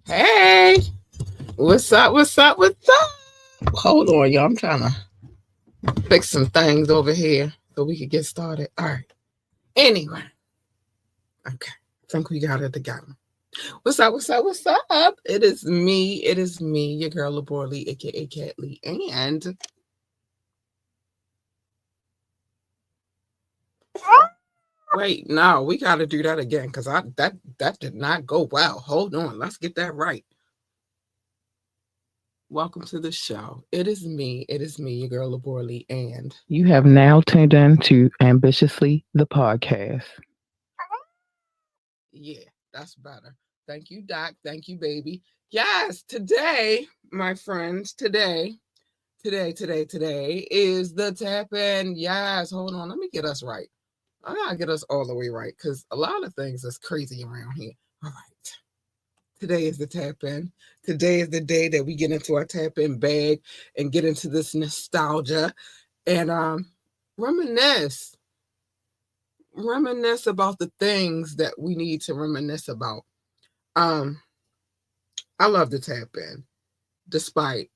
Hey, what's up? What's up? What's up? Hold on, y'all. I'm trying to fix some things over here so we can get started. All right. Anyway, okay. I think we got it together. What's up? What's up? What's up? It is me. It is me, your girl, Labor Lee, aka Cat Lee. And wait, no, we got to do that again because that did not go well. Hold on. Let's get that right. Welcome to the show. It is me. It is me, your girl, Labor Lee, and You have now tuned in to Ambitiously the podcast. yeah, that's better. Thank you, Doc. Thank you, baby. Yes, today, my friends, today is the tap in. Yes, hold on. Let me get us right. I gotta get us all the way right because a lot of things is crazy around here. All right. Today is the tap in. Today is the day that we get into our tap in bag and get into this nostalgia and reminisce. Reminisce about the things that we need to reminisce about. Um, I love to tap in, despite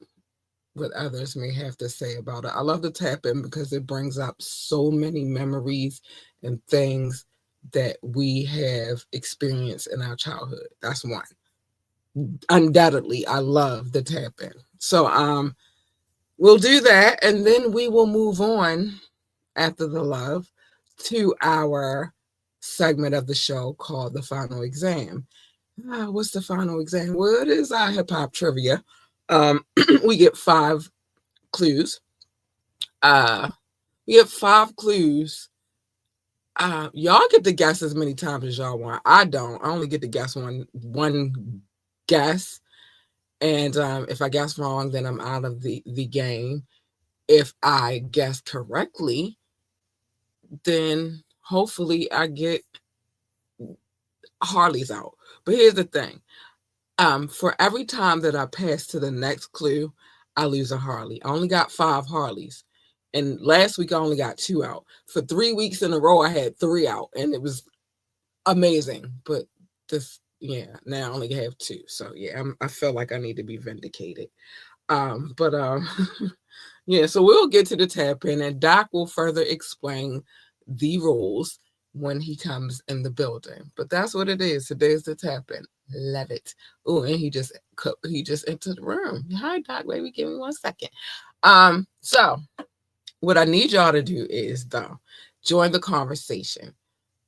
what others may have to say about it. I love to tap in because it brings up so many memories and things that we have experienced in our childhood. That's one. Undoubtedly, I love the tap in. So we'll do that and then we will move on after the love to our segment of the show called The Final Exam. What's the final exam? Well, it is our hip hop trivia. We get 5 clues. Uh, we have 5 clues. Y'all get to guess as many times as y'all want. I don't. I only get to guess one guess, and if I guess wrong, then I'm out of the game. If I guess correctly, then hopefully I get Harley's out. But here's the thing. For every time that I pass to the next clue, I lose a Harley. I only got 5 Harleys. And last week I only got 2 out. For 3 weeks in a row, I had 3 out, and it was amazing. But now I only have 2. So yeah, I feel like I need to be vindicated. But yeah, so we'll get to the tap in, and Doc will further explain the rules when he comes in the building. But that's what it is. Today's the tap in. Love it. Oh, and he just entered the room. Hi, Doc, baby. Give me 1 second. So what I need y'all to do is though join the conversation.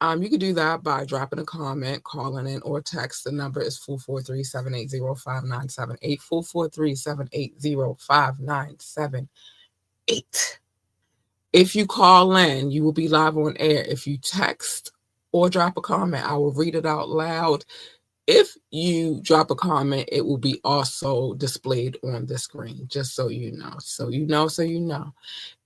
You can do that by dropping a comment, calling in, or text. The number is 443-780-5978. 443-780-5978. If you call in, you will be live on air. If you text or drop a comment, I will read it out loud. If you drop a comment, it will be also displayed on the screen, just so you know. So you know, so you know.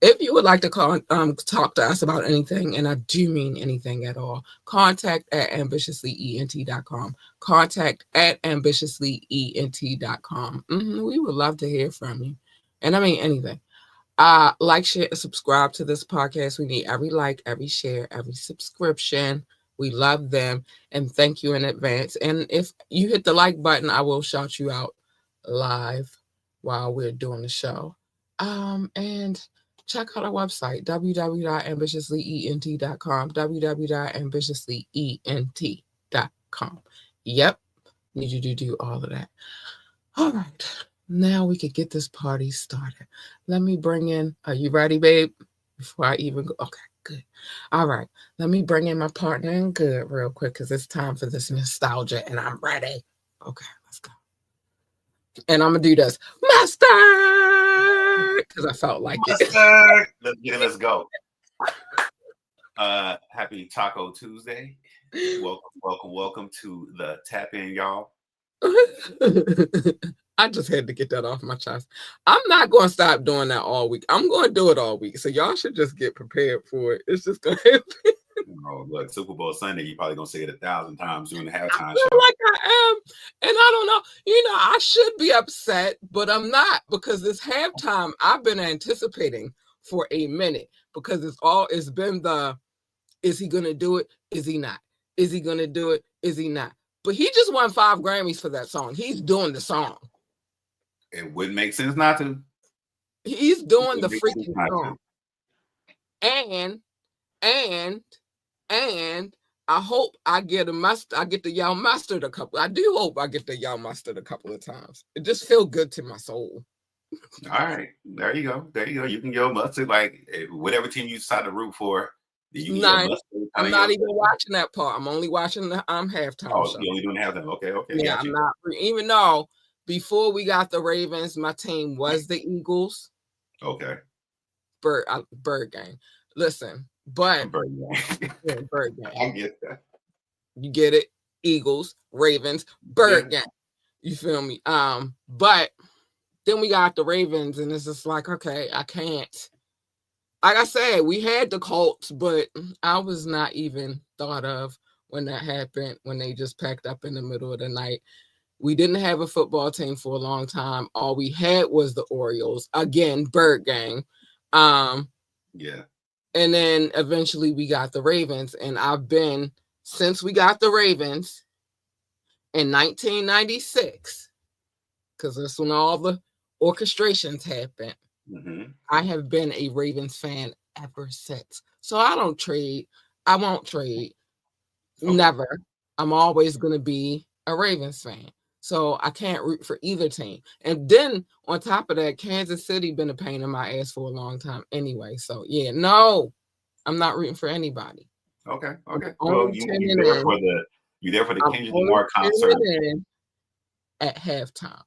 If you would like to talk to us about anything, and I do mean anything at all, contact at ambitiouslyent.com. Contact at ambitiouslyent.com. We would love to hear from you. And I mean anything. Like, share, and subscribe to this podcast. We need every like, every share, every subscription. We love them. And thank you in advance. And if you hit the like button, I will shout you out live while we're doing the show. And check out our website, www.ambitiouslyent.com, www.ambitiouslyent.com. Yep, need you to do all of that. All right, now we could get this party started. Let me bring in, are you ready, babe? Before I even go, okay, good. All right, let me bring in my partner in good real quick because it's time for this nostalgia and I'm ready. Okay, let's go. And I'm going to do this, mustard, because I felt like it. Let's go. Happy Taco Tuesday. Welcome to the tap in, y'all. I just had to get that off my chest. I'm not going to stop doing that all week. I'm going to do it all week. So y'all should just get prepared for it. It's just going to happen. Oh, look, Super Bowl Sunday, you're probably going to say it 1,000 times during the halftime I show. feel like I am. And I don't know. I should be upset, but I'm not because this halftime I've been anticipating for a minute because it's been the, is he going to do it? Is he not? Is he going to do it? Is he not? But he just won 5 Grammys for that song. He's doing the song. It wouldn't make sense not to. He's doing the freaking song. And I hope I get the y'all mustard a couple. I do hope I get the y'all mustard a couple of times. It just feels good to my soul. All right, there you go. You can go mustard like whatever team you decide to root for. You can go mustard. I'm not even watching that part. I'm only watching the halftime show. You're only doing halftime. Okay. Yeah, I'm not. Even though before we got the Ravens, my team was the Eagles. Okay. Bird game. Listen, but Bird game. Yeah, bird game. I get that. You get it? Eagles, Ravens, bird game. You feel me? But then we got the Ravens, and it's just like, okay, I can't. Like I said, we had the Colts, but I was not even thought of when that happened, when they just packed up in the middle of the night. We didn't have a football team for a long time. All we had was the Orioles. Again, bird game. Yeah. And then eventually we got the Ravens. And I've been, since we got the Ravens in 1996, because that's when all the orchestrations happened. Mm-hmm. I have been a Ravens fan ever since. So I don't trade. I won't trade. Okay. Never. I'm always going to be a Ravens fan. So I can't root for either team. And then on top of that, Kansas City been a pain in my ass for a long time anyway. So yeah, no, I'm not rooting for anybody. Okay. Well, you're there for the Kendrick Lamar concert at halftime.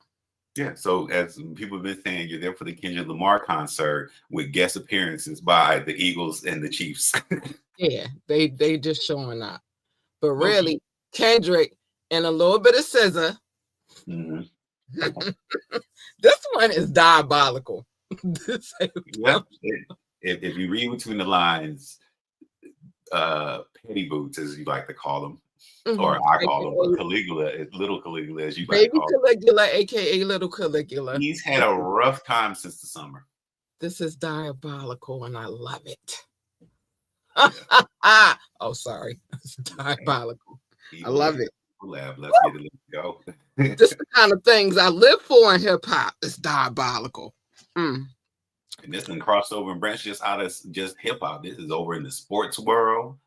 Yeah, so as people have been saying, you're there for the Kendrick Lamar concert with guest appearances by the Eagles and the Chiefs. Yeah, they just showing up. But really, Kendrick and a little bit of SZA. Mm-hmm. This one is diabolical. Yep. If you read between the lines, petty boots, as you like to call them, or I call him, but Caligula, little Caligula, as you like to call him. Caligula, aka Little Caligula. He's had a rough time since the summer. This is diabolical, and I love it. Oh, sorry. It's diabolical. I love it. Let's get it. Let's go. This is the kind of things I live for in hip hop. It's diabolical. And this one crossed over and branched just out of just hip hop. This is over in the sports world.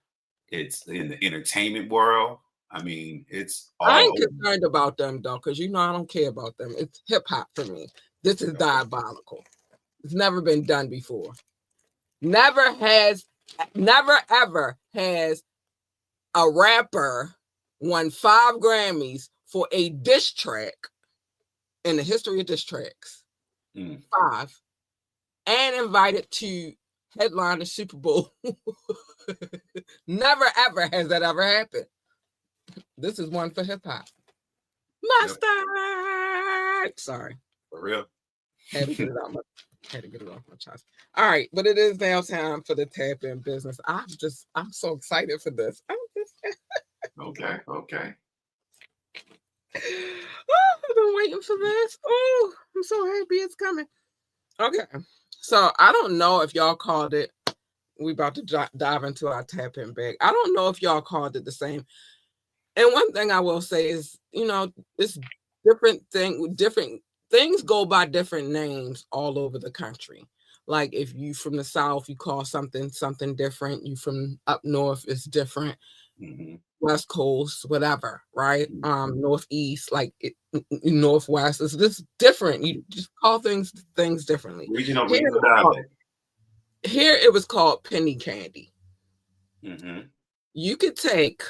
It's in the entertainment world. I mean, it's all I ain't concerned about them though, because I don't care about them. It's hip hop for me. This is diabolical. It's never been done before. Never ever has a rapper won 5 Grammys for a diss track in the history of diss tracks. 5. And invited to headline the Super Bowl. Never ever has that ever happened. This is one for hip hop. Mustard. Yep. Sorry. For real. Had to get it off my chest. All right, but it is now time for the tap in business. I'm so excited for this. Okay. I've been waiting for this. Oh, I'm so happy it's coming. Okay, so I don't know if y'all called it. We about to dive into our tap in bag. I don't know if y'all called it the same. And one thing I will say is, it's different things go by different names all over the country. Like if you from the South, you call something different. You from up north, it's different. Mm-hmm. West Coast, whatever, right? Northeast, like Northwest, it's just different. You just call things differently. Regional dialect. Here it was called penny candy. Mm-hmm. You could take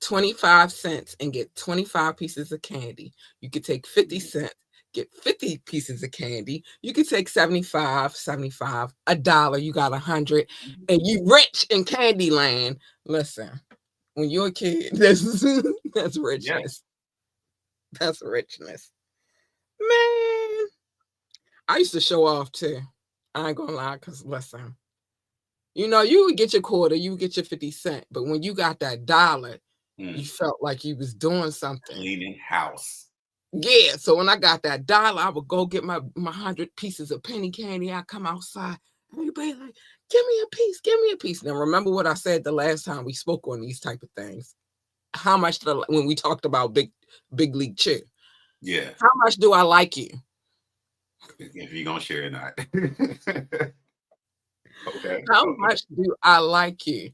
25 cents and get 25 pieces of candy. You could take 50 cents, get 50 pieces of candy. You could take 75, $1, you got 100, and you rich in candy land. Listen, when you're a kid, that's richness. Yes. That's richness. Man, I used to show off too. I ain't gonna lie, because listen, you would get your quarter, you would get your 50 cents, but when you got that $1, you felt like you was doing something. Cleaning house. Yeah, so when I got that $1, I would go get my 100 pieces of penny candy. I come outside, everybody like, give me a piece. Now remember what I said the last time we spoke on these type of things. how much when we talked about big league chew. Yeah. How much do I like you? If you're gonna share or not. Okay. How Okay. much do I like you?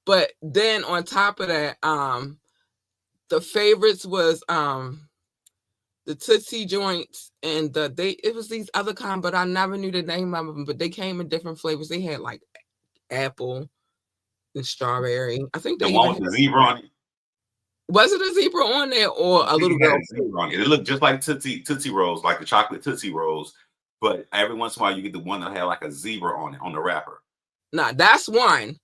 But then on top of that, the favorites was the Tootsie joints and it was these other kind, but I never knew the name of them. But they came in different flavors. They had like apple and strawberry. I think The they one even with had, the zebra on it. was it a zebra on there or I a think little it had girl? a zebra on it. It looked just like Tootsie Rolls, like the chocolate Tootsie Rolls. But every once in a while, you get the one that had like a zebra on it on the wrapper. Nah, that's one.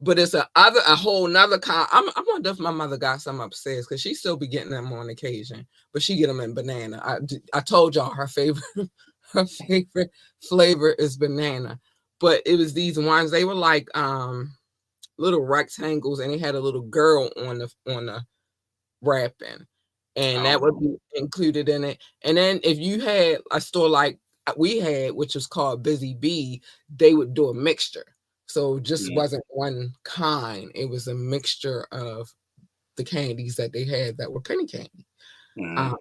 But it's a whole nother kind. I wonder if my mother got some upstairs because she still be getting them on occasion, but she get them in banana. I told y'all her favorite her favorite flavor is banana, but it was these ones. They were like little rectangles, and they had a little girl on the wrapping, I and that don't would know. be included in it. And then if you had a store like we had, which was called Busy Bee, they would do a mixture. So it just Mm-hmm. wasn't one kind. It was a mixture of the candies that they had that were penny candy. Mm-hmm. Um,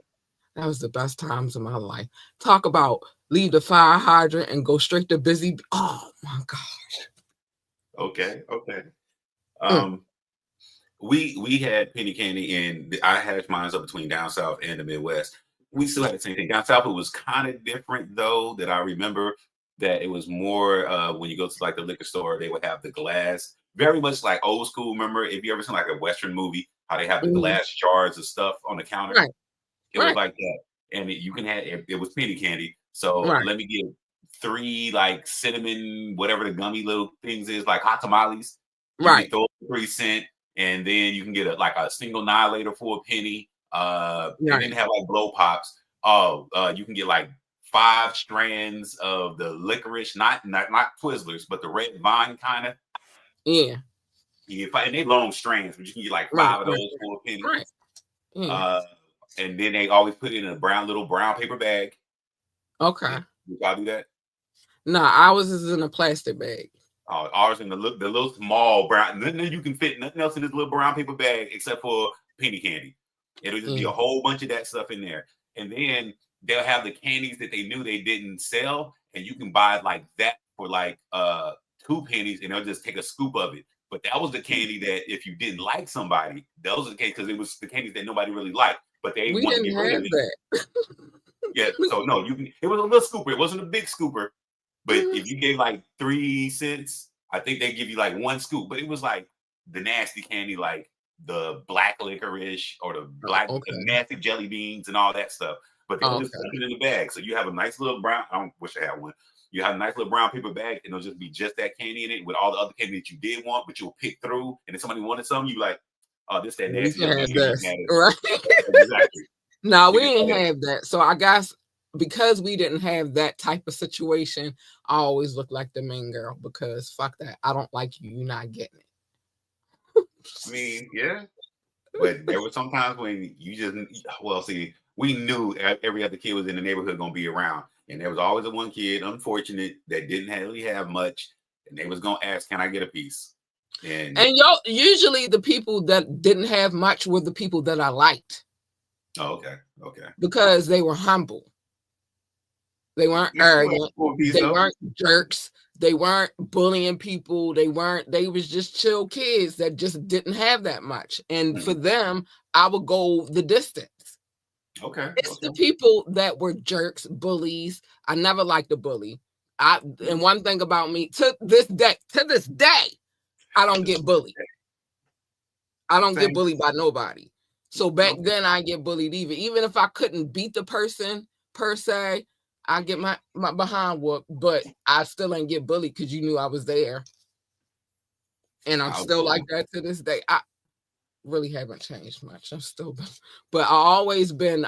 that was the best times of my life. Talk about leave the fire hydrant and go straight to Busy Bee. Oh my God. Okay. Okay. Mm, Um, we had penny candy, and I had mine up between down south and the Midwest. We still had the same thing. Down south, it was kind of different though. That I remember that it was more when you go to like the liquor store, they would have the glass, very much like old school. Remember, if you ever seen like a Western movie, how they have the mm, glass jars of stuff on the counter? right, It was right, like that, and you can have it was penny candy. So right. let me get 3 like cinnamon, whatever the gummy little things is, like hot tamales. You can Right, get those 3 cents, and then you can get like a single annihilator for a penny. They didn't right. have like blow pops. Oh, you can get like 5 strands of the licorice, not Twizzlers, but the red vine kind of. Yeah, And they long strands, but you can get like right, 5 of right, those for a penny. right. Yeah. Uh, and then they always put it in a little brown paper bag. Okay. Did y'all do that? No, ours is in a plastic bag. Ours in the little small brown. Nothing you can fit nothing else in this little brown paper bag except for penny candy. It'll just be a Yeah. whole bunch of that stuff in there, and then they'll have the candies that they knew they didn't sell, and you can buy like that for like 2 pennies, and they'll just take a scoop of it. But that was the candy that if you didn't like somebody, that was the case because it was the candies that nobody really liked, but they We want to didn't get rid of have it. that. Yeah, so no, you can. It was a little scooper. It wasn't a big scooper, but Mhm. if you gave like 3 cents, I think they give you like one scoop. But it was like the nasty candy, like the black licorice or Oh, the okay. nasty jelly beans and all that stuff. But they'll just put Okay. it in the bag. So you have a nice little brown. I don't wish I had one. You have a nice little brown paper bag, and it'll just be just that candy in it with all the other candy that you did want, but you'll pick through. And if somebody wanted something, you be like, "Oh, this that We nasty can jelly have bean." You can this. have it. Right. Exactly. No, You we can didn't have it. have that. So I guess because we didn't have that type of situation, I always look like the mean girl because fuck that. I don't like you. You're not getting I mean, yeah. But there were some times when you just well, see, we knew every other kid was in the neighborhood gonna be around, and there was always a one kid, unfortunate, that didn't really have much, and they was gonna ask, "Can I get a piece?" And And y'all usually the people that didn't have much were the people that I liked oh, okay, okay, because they were humble. They weren't you still ask arrogant. for a piece They though. weren't jerks. They weren't bullying people. They was just chill kids that just didn't have that much. And for Mhm. them, I would go the distance. Okay, It's okay, the people that were jerks, bullies. I never liked a bully. And mhm. one thing about me to this day, I don't get bullied. I don't get Same. bullied by nobody. So back Okay. then I get bullied even if I couldn't beat the person per se, I get my behind whooped, but I still ain't get bullied because you knew I was there. And I'm I was still like cool. that to this day. I really haven't changed much. I'm still but I always been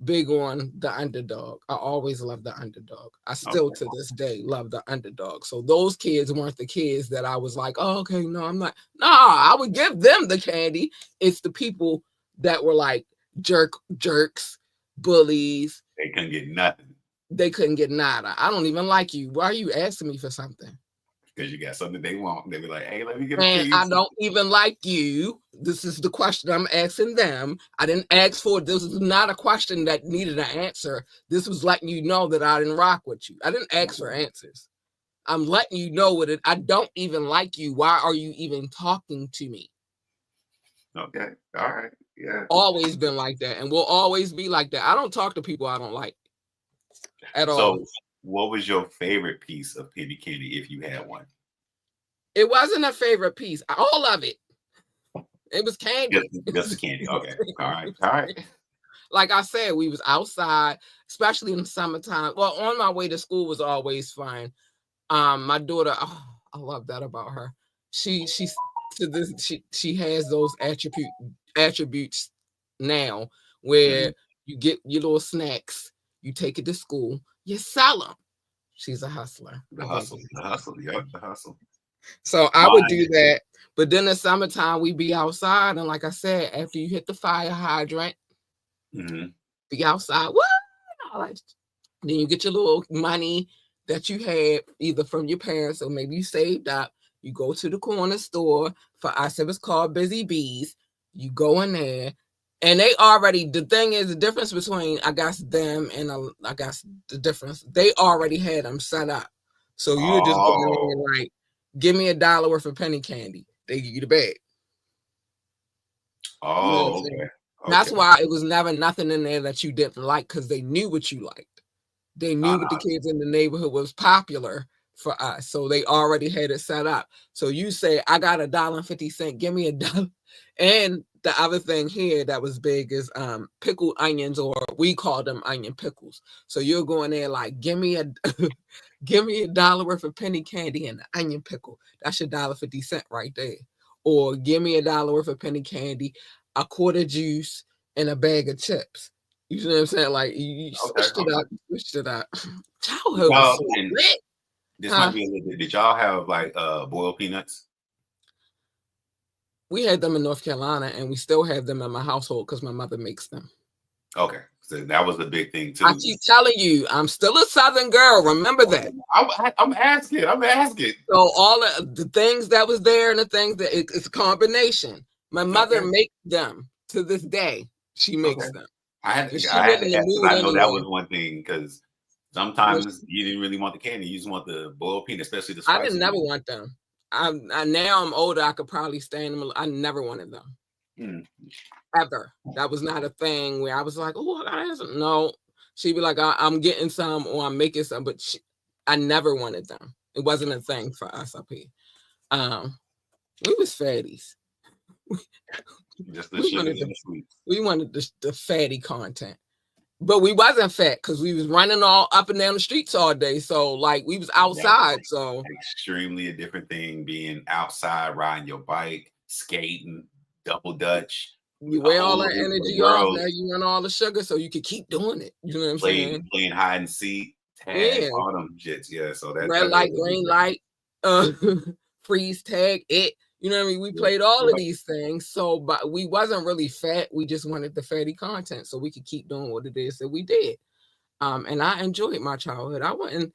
big on the underdog. I always love the underdog. I still Okay. to this day love the underdog. So those kids weren't the kids that I was like, oh, okay, no, I'm not. Nah, I would give them the candy. It's the people that were like jerks, bullies. They couldn't get nothing They couldn't get nada. I don't even like you. Why are you asking me for something? because you got something they want. They be like, hey, let me get a And I piece. don't even like you. This is the question I'm asking them. I didn't ask for it. This is not a question that needed an answer. This was letting you know that I didn't rock with you. I didn't ask for answers. I'm letting you know what it. I don't even like you. Why are you even talking to me? Okay. All right. Yeah. Always been like that and will always be like that. I don't talk to people I don't like at all. So, what was your favorite piece of penny candy if you had one? It wasn't a favorite piece. All of it. It was Just, candy. just the candy. Okay. All right. All right. Like I said, we was outside, especially in the summertime. Well, on my way to school was always fun. My daughter, oh, I love that about her. She's to this. She has those attributes now where you get your little snacks, you take it to school, you sell them. She's a hustler. The I love hustle. it. The hustle. Yep. The hustle. So I would Mine. do that. But then in the summertime, we be outside. And like I said, after you hit the fire hydrant, Mhm. be outside. What? Then you get your little money that you had either from your parents or maybe you saved up. You go to the corner store. For us, it was called Busy Bees. You go in there, and they already. The thing is, the difference between I guess them and I guess the difference they already had them set up. So you would just go in there and Oh. like, give me $1 worth of penny candy. They give you the bag. You know what I'm Oh. saying? Okay. That's Okay. why it was never nothing in there that you didn't like because they knew what you liked. They knew what the Uh, kids in the neighborhood was popular for us. So they already had it set up. So you say, I got $1.50, give me $1. And the other thing here that was big is pickled onions, or we call them onion pickles. So you're going there like, give me a give me $1 worth of penny candy and an onion pickle. That's your $1.50 right there. Or give me $1 worth of penny candy, a quarter juice, and a bag of chips. You know what I'm saying? Like you okay. switched it Okay. up, switched it up. Did Childhood was y'all, so and lit, this might huh? be a little bit. Did y'all have like boiled peanuts? We had them in North Carolina, and we still have them in my household because my mother makes them. Okay. So that was a big thing I too. keep telling you, I'm still a Southern girl. Remember that. I'm asking. I'm asking. So all of the things that was there and the things that it's a combination. My mother Okay. makes them to this day. She Okay. makes them, and she I had wasn't in to the ask because mood I know that anyway. was one thing because When sometimes you didn't really want the candy. You just want the boiled peanut, especially the I didn't spicy never one. want them. I now I'm older. I could probably stand them. I never wanted them Mm. ever. That was not a thing where I was like, oh, I gotta have some. No, she'd be like, I'm getting some or I'm making some, but I never wanted them. It wasn't a thing for us up here. Um, we was fatties. Just the We sugars wanted and the sweets. the fatty content. But we wasn't fat because we was running all up and down the streets all day. So like we was That's outside. So extremely a different thing being outside, riding your bike, skating, double dutch, you a wear all whole that group of energy off. Now girls you want all the sugar so you can keep doing it. You know what I'm saying? playing hide and seek, tag, Yeah. all them jits. Yeah, so that Red that made light, a big green difference. light, uh, freeze tag, it. You know what I mean? We played all of Yep. these things. So but we wasn't really fat. We just wanted the fatty content so we could keep doing what it is that we did. And I enjoyed my childhood. I wouldn't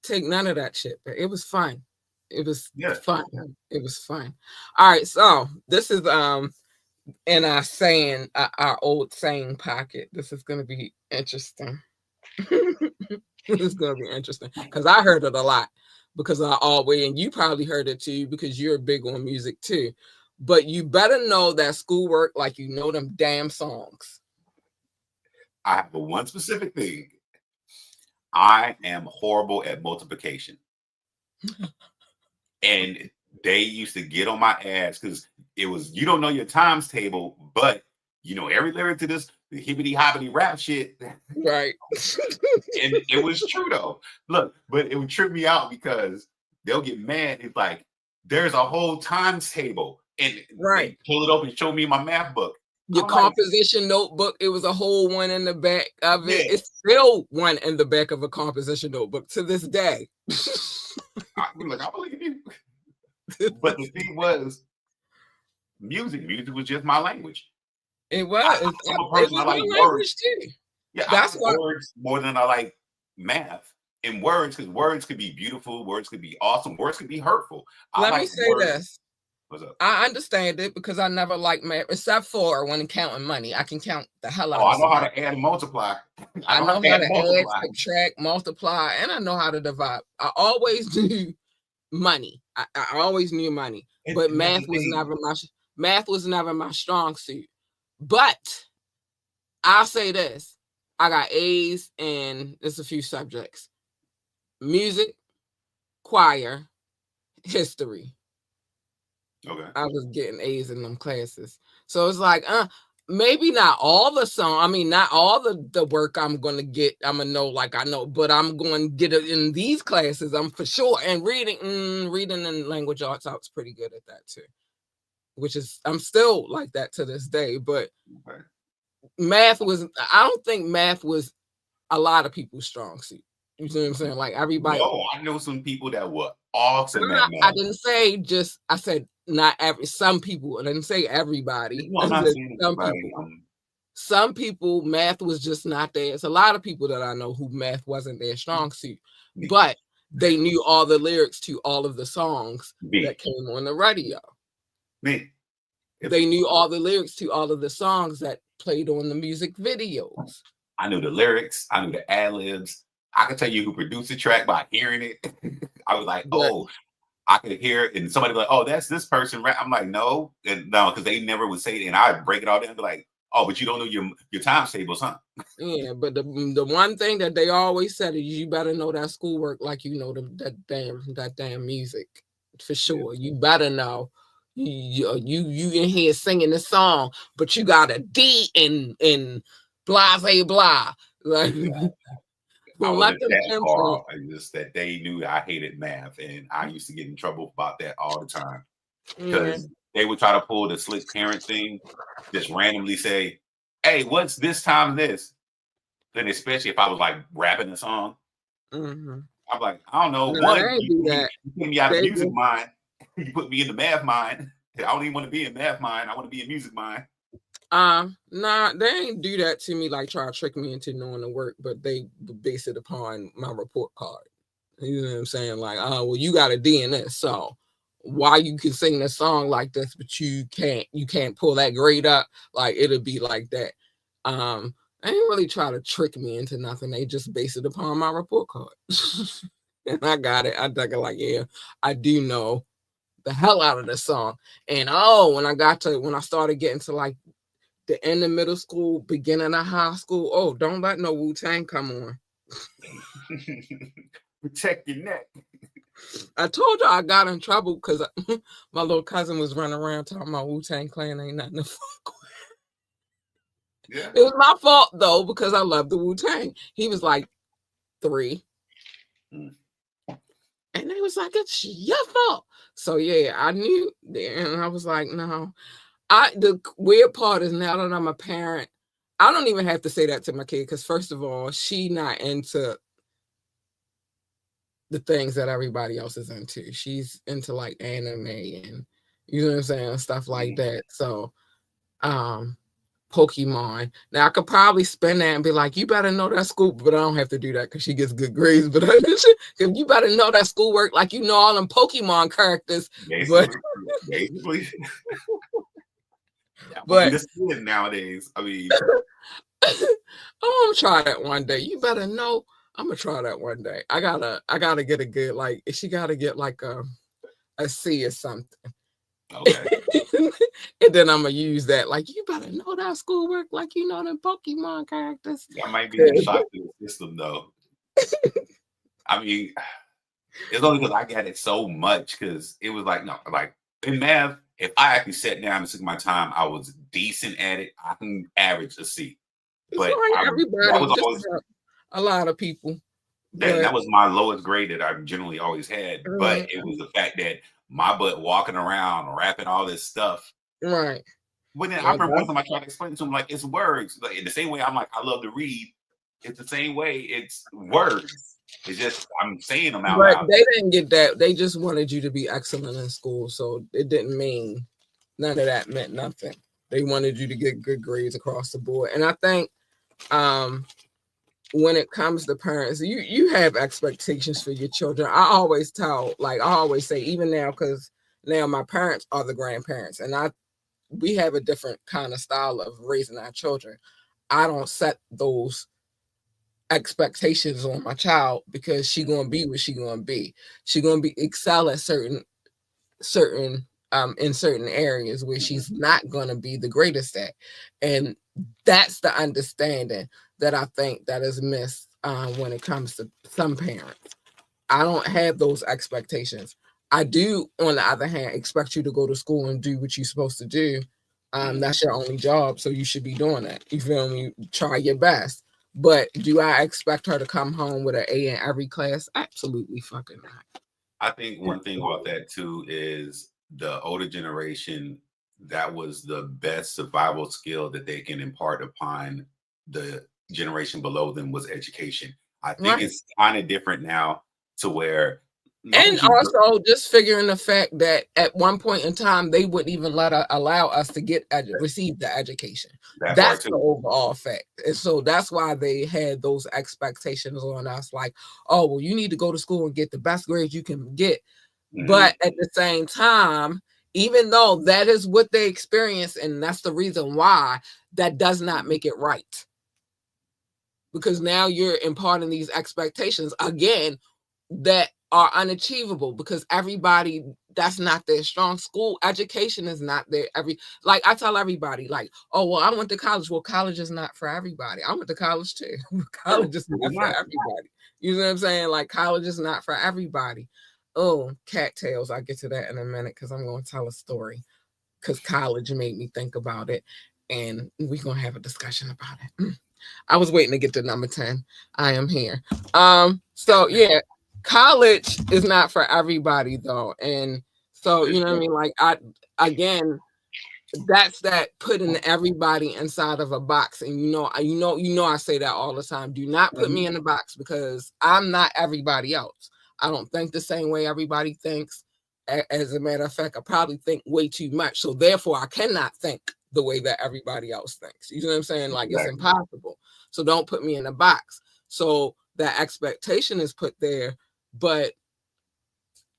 take none of that shit, but it was fun. It was Yeah. fun. It was fun. All right, so this is in our saying our old saying pocket. This is gonna be interesting. This is gonna be interesting because I heard it a lot because I always and you probably heard it too because you're big on music too. But you better know that schoolwork like you know them damn songs. I have one specific thing. I am horrible at multiplication. And they used to get on my ass because it was you don't know your times table, but you know every lyric to this hibbity hobbity rap shit. Right. And it was true though. Look, but it would trip me out because they'll get mad. It's like there's a whole times table, and Right. they pull it up and show me my math book. Your I'm like, composition notebook, it was a whole one in the back of it. yeah. It's still one in the back of a composition notebook to this day. I believe you. But the thing was, music was just my language. It was. I'm a It person. I was like my words. language too. Yeah, I That's like why words more than I like math. in words, because words could be beautiful, words could be awesome, words could be hurtful. I Let me like say words. this. What's up? I understand it because I never liked math, except for when counting money. I can count the hell Oh, out of I know some how money. to add and multiply. I I know how know to how add to and add, multiply. subtract, multiply, and I know how to divide. I always knew money. I always knew money, but And that's the thing. math was never my strong suit. But I'll say this: I got A's in there's a few subjects: music, choir, history. Okay. I was getting A's in them classes. So it's like, maybe not all the song. I mean, not all the work I'm gonna get. I'm gonna know, like I know, but I'm going to get it in these classes. I'm for sure. And reading and language arts, I was pretty good at that too. Which is, I'm still like that to this day. But Okay. math was. I don't think math was a lot of people's strong suit. You see what I'm saying? Like everybody. No, I know some people that were awesome at I math. didn't say just. I said not every. Some people. I didn't say everybody. No, I I'm not said saying some everybody. people. Some people, math was just not there. It's a lot of people that I know who math wasn't their strong suit, Me, but they knew all the lyrics to all of the songs me, that came on the radio. me. If They knew all the lyrics to all of the songs that played on the music videos. I knew the lyrics, I knew the ad libs. I could tell you who produced the track by hearing it. I was like, But oh, I could hear it, and somebody be like, "Oh, that's this person." Right? I'm like, no, and no, because they never would say it, and I break it all down and be like, "Oh, but you don't know your time tables, huh?" yeah, but the one thing that they always said is you better know that schoolwork like you know that damn music for Yeah, sure. You better know. You in here singing the song, but you got a D in blah blah blah. Like yeah. I let wasn't them that pinpoint. far. I just that they knew I hated math, and I used to get in trouble about that all the time Yeah. because they would try to pull the slick parent thing, just randomly say, "Hey, what's this time this?" Then especially if I was like rapping a song, Mm-hmm. I'm like, I don't know. No, they One, ain't do that. you put me out of They music just mind. You put me in the math mind. I don't even want to be in math mind. I want to be in music mind. nah, they ain't do that to me, like try to trick me into knowing the work, but they base it upon my report card. You know what I'm saying? Like, well, you got a D in this, so why you can sing this song like this, but you can't pull that grade up, like it'll be like that. They ain't really try to trick me into nothing. They just base it upon my report card. And I got it. I think like, yeah, I do know the hell out of the song. And when I started getting to like the end of middle school, beginning of high school. Oh, don't let no Wu-Tang come on. Protect your neck. I told you I got in trouble because my little cousin was running around talking about Wu-Tang Clan ain't nothing to fuck with. Yeah. It was my fault though because I love the Wu-Tang. He was like 3. Mm. And they was like, it's your fault. So yeah, I knew, and I was like, no. The weird part is now that I'm a parent, I don't even have to say that to my kid because first of all, she not into the things that everybody else is into. She's into like anime and you know what I'm saying, stuff like Mm. that. So Pokemon. Now I could probably spin that and be like, you better know that school, but I don't have to do that because she gets good grades. But you better know that schoolwork like you know all them Pokemon characters. But Basically, that would be but the spin nowadays. I mean, oh, I'm gonna try that one day. You better know. I'm gonna try that one day. I gotta get a good like. She gotta get like a C or something. okay, And then I'm gonna use that. Like, you better know that schoolwork, like you know them Pokemon characters. that might be a shock to the system, though. I mean, it's only because I got it so much because it was like no, like in math. If I actually sat down and took my time, I was decent at it. I can average a C, It's but like that everybody, was just always about a lot of people. that But was my lowest grade that I've generally always had. But mm, it was the fact that my butt walking around rapping all this stuff. right. When then I Well, remember one time I tried to explain to him like it's words. Like in the same way I'm like I love to read. It's the same way it's words. It's just I'm saying them out but loud. they didn't get that. They just wanted you to be excellent in school. So it didn't mean none of that meant nothing. They wanted you to get good grades across the board. And I think um when it comes to parents, you have expectations for your children. I always tell, like I always say, even now, because now my parents are the grandparents, and we have a different kind of style of raising our children. I don't set those expectations on my child because she gonna be what she gonna be. She gonna be excel at certain in certain areas where she's not gonna be the greatest at, and that's the understanding that I think that is missed when it comes to some parents. I don't have those expectations. I do, on the other hand, expect you to go to school and do what you're supposed to do. That's your only job, so you should be doing that. You feel me? Try your best. But do I expect her to come home with an A in every class? Absolutely fucking not. I think one thing about that too is the older generation, that was the best survival skill that they can impart upon the generation below them was education. I think Right. it's kind of different now to where long And as you also just figuring the fact that at one point in time they wouldn't even allow us to receive the education. that part That's the too. overall fact, and so that's why they had those expectations on us. Like, oh well, you need to go to school and get the best grades you can get. But at the same time, even though that is what they experience, and that's the reason why, that does not make it right. Because now you're imparting these expectations again that are unachievable because everybody, that's not their strong. School education is not their like I tell everybody, like, oh well, I went to college. Well, college is not for everybody. I went to college too. College is not for everybody. You know what I'm saying? Like college is not for everybody. Oh, cattails. I'll get to that in a minute because I'm going to tell a story because college made me think about it, and we're going to have a discussion about it. I was waiting to get to number 10. I am here. So yeah, college is not for everybody though. And so, you know what I mean? Like again, that's that putting everybody inside of a box. And I say that all the time. Do not put me in a box because I'm not everybody else. I don't think the same way everybody thinks. As a matter of fact, I probably think way too much. So therefore I cannot think the way that everybody else thinks. You know what I'm saying? Like it's impossible. So don't put me in a box. So that expectation is put there, but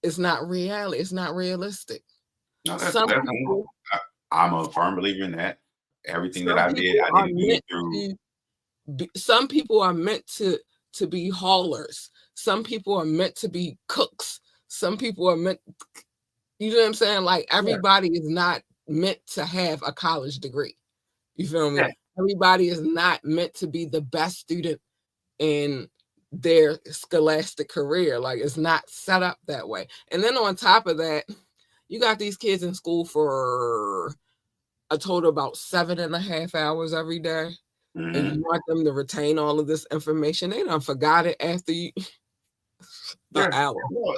it's not reality. It's not realistic. No, Some people I'm a firm believer in that. Everything that some I did, people I are didn't do meant it through. to some people are meant to be haulers. Some people are meant to be cooks. Some people are meant, you know what I'm saying? Like everybody is not meant to have a college degree. You feel me? Yeah. Everybody is not meant to be the best student in their scholastic career. Like it's not set up that way. And then on top of that, you got these kids in school for a total about 7.5 hours every day. And you want them to retain all of this information. They done forgot it after an Yeah. hour. Well,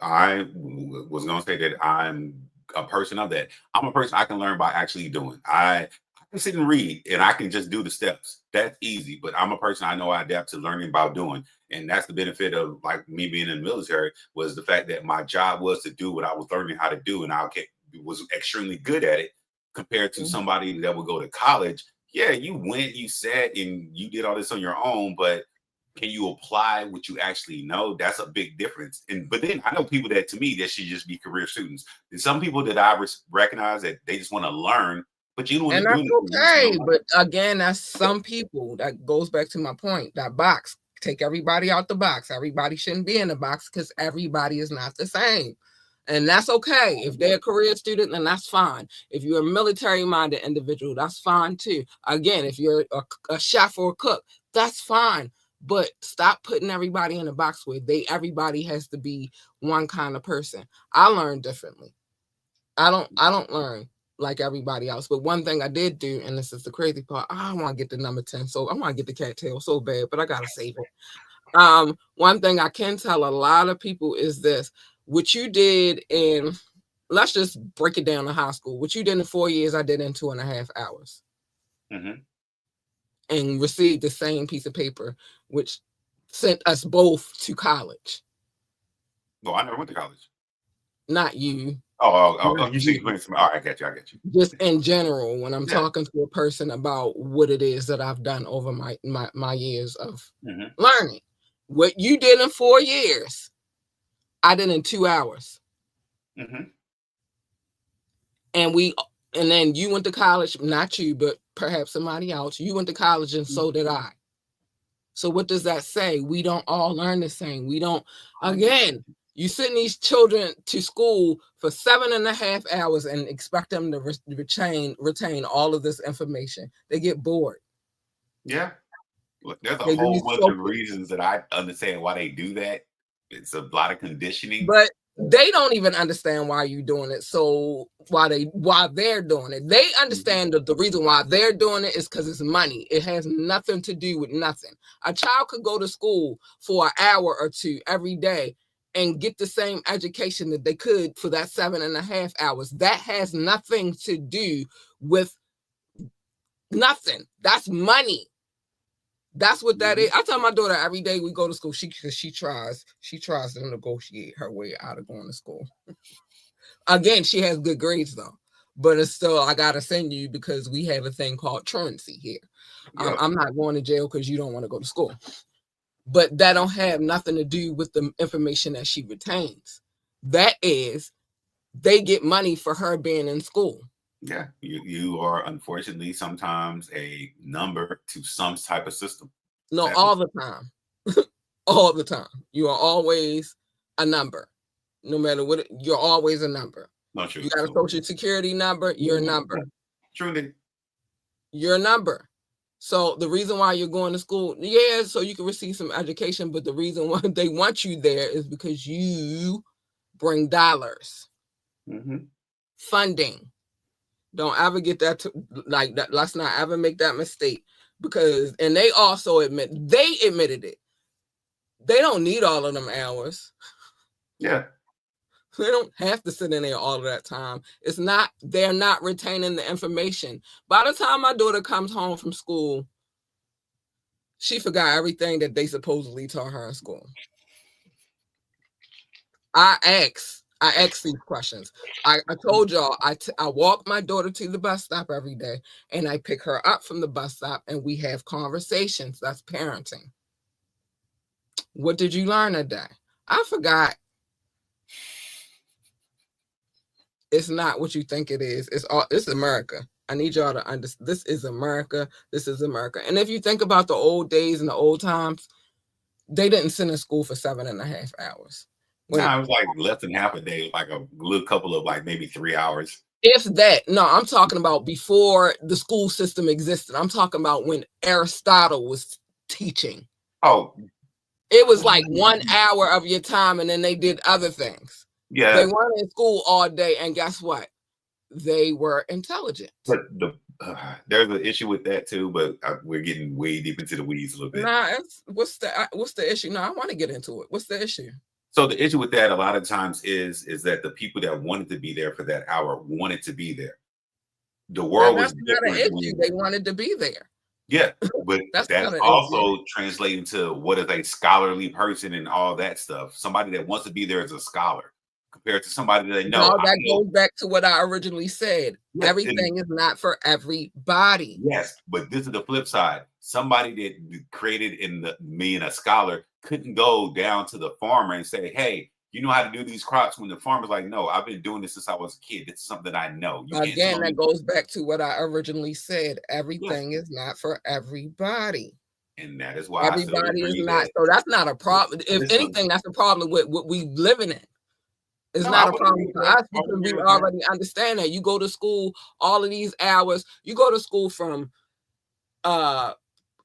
I was going to say that I'm a person of that. I'm a person I can learn by actually doing. I can sit and read and I can just do the steps. That's easy. But I'm a person I know I adapt to learning by doing. And that's the benefit of like me being in the military was the fact that my job was to do what I was learning how to do. And was extremely good at it compared to somebody that would go to college. Yeah, you went, you sat, and you did all this on your own, but can you apply what you actually know? That's a big difference. And but then I know people that to me that should just be career students. And some people that I recognize that they just want to learn, but you don't want And to do that's anything. You just okay. wanna But again, that's some people. That goes back to my point. That box. Take everybody out the box. Everybody shouldn't be in the box because everybody is not the same. And that's okay. If they're a career student, then that's fine. If you're a military-minded individual, that's fine too. Again, if you're a chef or a cook, that's fine. But stop putting everybody in a box where everybody has to be one kind of person. I learn differently. I don't learn like everybody else. But one thing I did do, and this is the crazy part, I want to get the number 10. So I want to get the cattail so bad, but I gotta save it. One thing I can tell a lot of people is this: what you did in, let's just break it down to high school. What you did in 4 years, I did in 2.5 hours. And received the same piece of paper, which sent us both to college. Well, I never went to college. Not you. You see, all right, I got you. Just in general, when I'm Yeah. talking to a person about what it is that I've done over my years of Mm-hmm. learning. What you did in 4 years, I did in 2 hours. Mm-hmm. And then you went to college, not you, but perhaps somebody else. You went to college and so did I. So what does that say? We don't all learn the same. We don't, again, you send these children to school for 7.5 hours and expect them to retain all of this information. They get bored. Yeah. Look, there's a They whole lose bunch of focus. reasons that I understand why they do that. It's a lot of conditioning. But they don't even understand why you're doing it. So why they're doing it. They understand that the reason why they're doing it is because it's money. It has nothing to do with nothing. A child could go to school for an hour or two every day and get the same education that they could for that 7.5 hours. That has nothing to do with nothing. That's money. That's what that is. I tell my daughter every day we go to school, she tries to negotiate her way out of going to school. Again, she has good grades though, but it's still, I gotta send you because we have a thing called truancy here. Yeah. I'm not going to jail because you don't want to go to school, but that don't have nothing to do with the information that she retains. That is, they get money for her being in school. Yeah, you are unfortunately sometimes a number to some type of system. No, all the time. All the time. You are always a number. No matter what, you're always a number. Not true. You got a social security number, you're a number. True. You're a number. So the reason why you're going to school, yeah, so you can receive some education, but the reason why they want you there is because you bring dollars, funding. Don't ever get that like that. Let's not ever make that mistake because, and they also admitted it. They don't need all of them hours. Yeah. They don't have to sit in there all of that time. They're not retaining the information. By the time my daughter comes home from school, she forgot everything that they supposedly taught her in school. I ask these questions. I told y'all, I walk my daughter to the bus stop every day and I pick her up from the bus stop and we have conversations. That's parenting. What did you learn today? I forgot. It's not what you think it is. It's America. I need y'all to understand. This is America. This is America. And if you think about the old days and the old times, they didn't send in school for 7.5 hours. No, it was like less than half a day, like a little couple of like maybe 3 hours. If that. No, I'm talking about before the school system existed. I'm talking about when Aristotle was teaching. Oh. It was like 1 hour of your time and then they did other things. Yeah. They weren't in school all day and guess what? They were intelligent. But there's an issue with that too, but we're getting way deep into the weeds a little bit. Nah, what's the issue? No, I want to get into it. What's the issue? So the issue with that a lot of times is that the people that wanted to be there for that hour wanted to be there. The world was different. Not an issue. They wanted to be there. Yeah, but that's also translating to what is a scholarly person and all that stuff. Somebody that wants to be there as a scholar compared to somebody that that goes back to what I originally said. Yes, everything is not for everybody. Yes, but this is the flip side. Somebody that created me and a scholar couldn't go down to the farmer and say, hey, you know how to do these crops, when the farmer's like, no, I've been doing this since I was a kid. This is something I know. Again, that goes back to what I originally said. Everything is not for everybody. And that is why everybody is not. So that's not a problem. If anything, that's a problem with what we living in. It's not a problem for us because we already understand that. You go to school all of these hours. You go to school from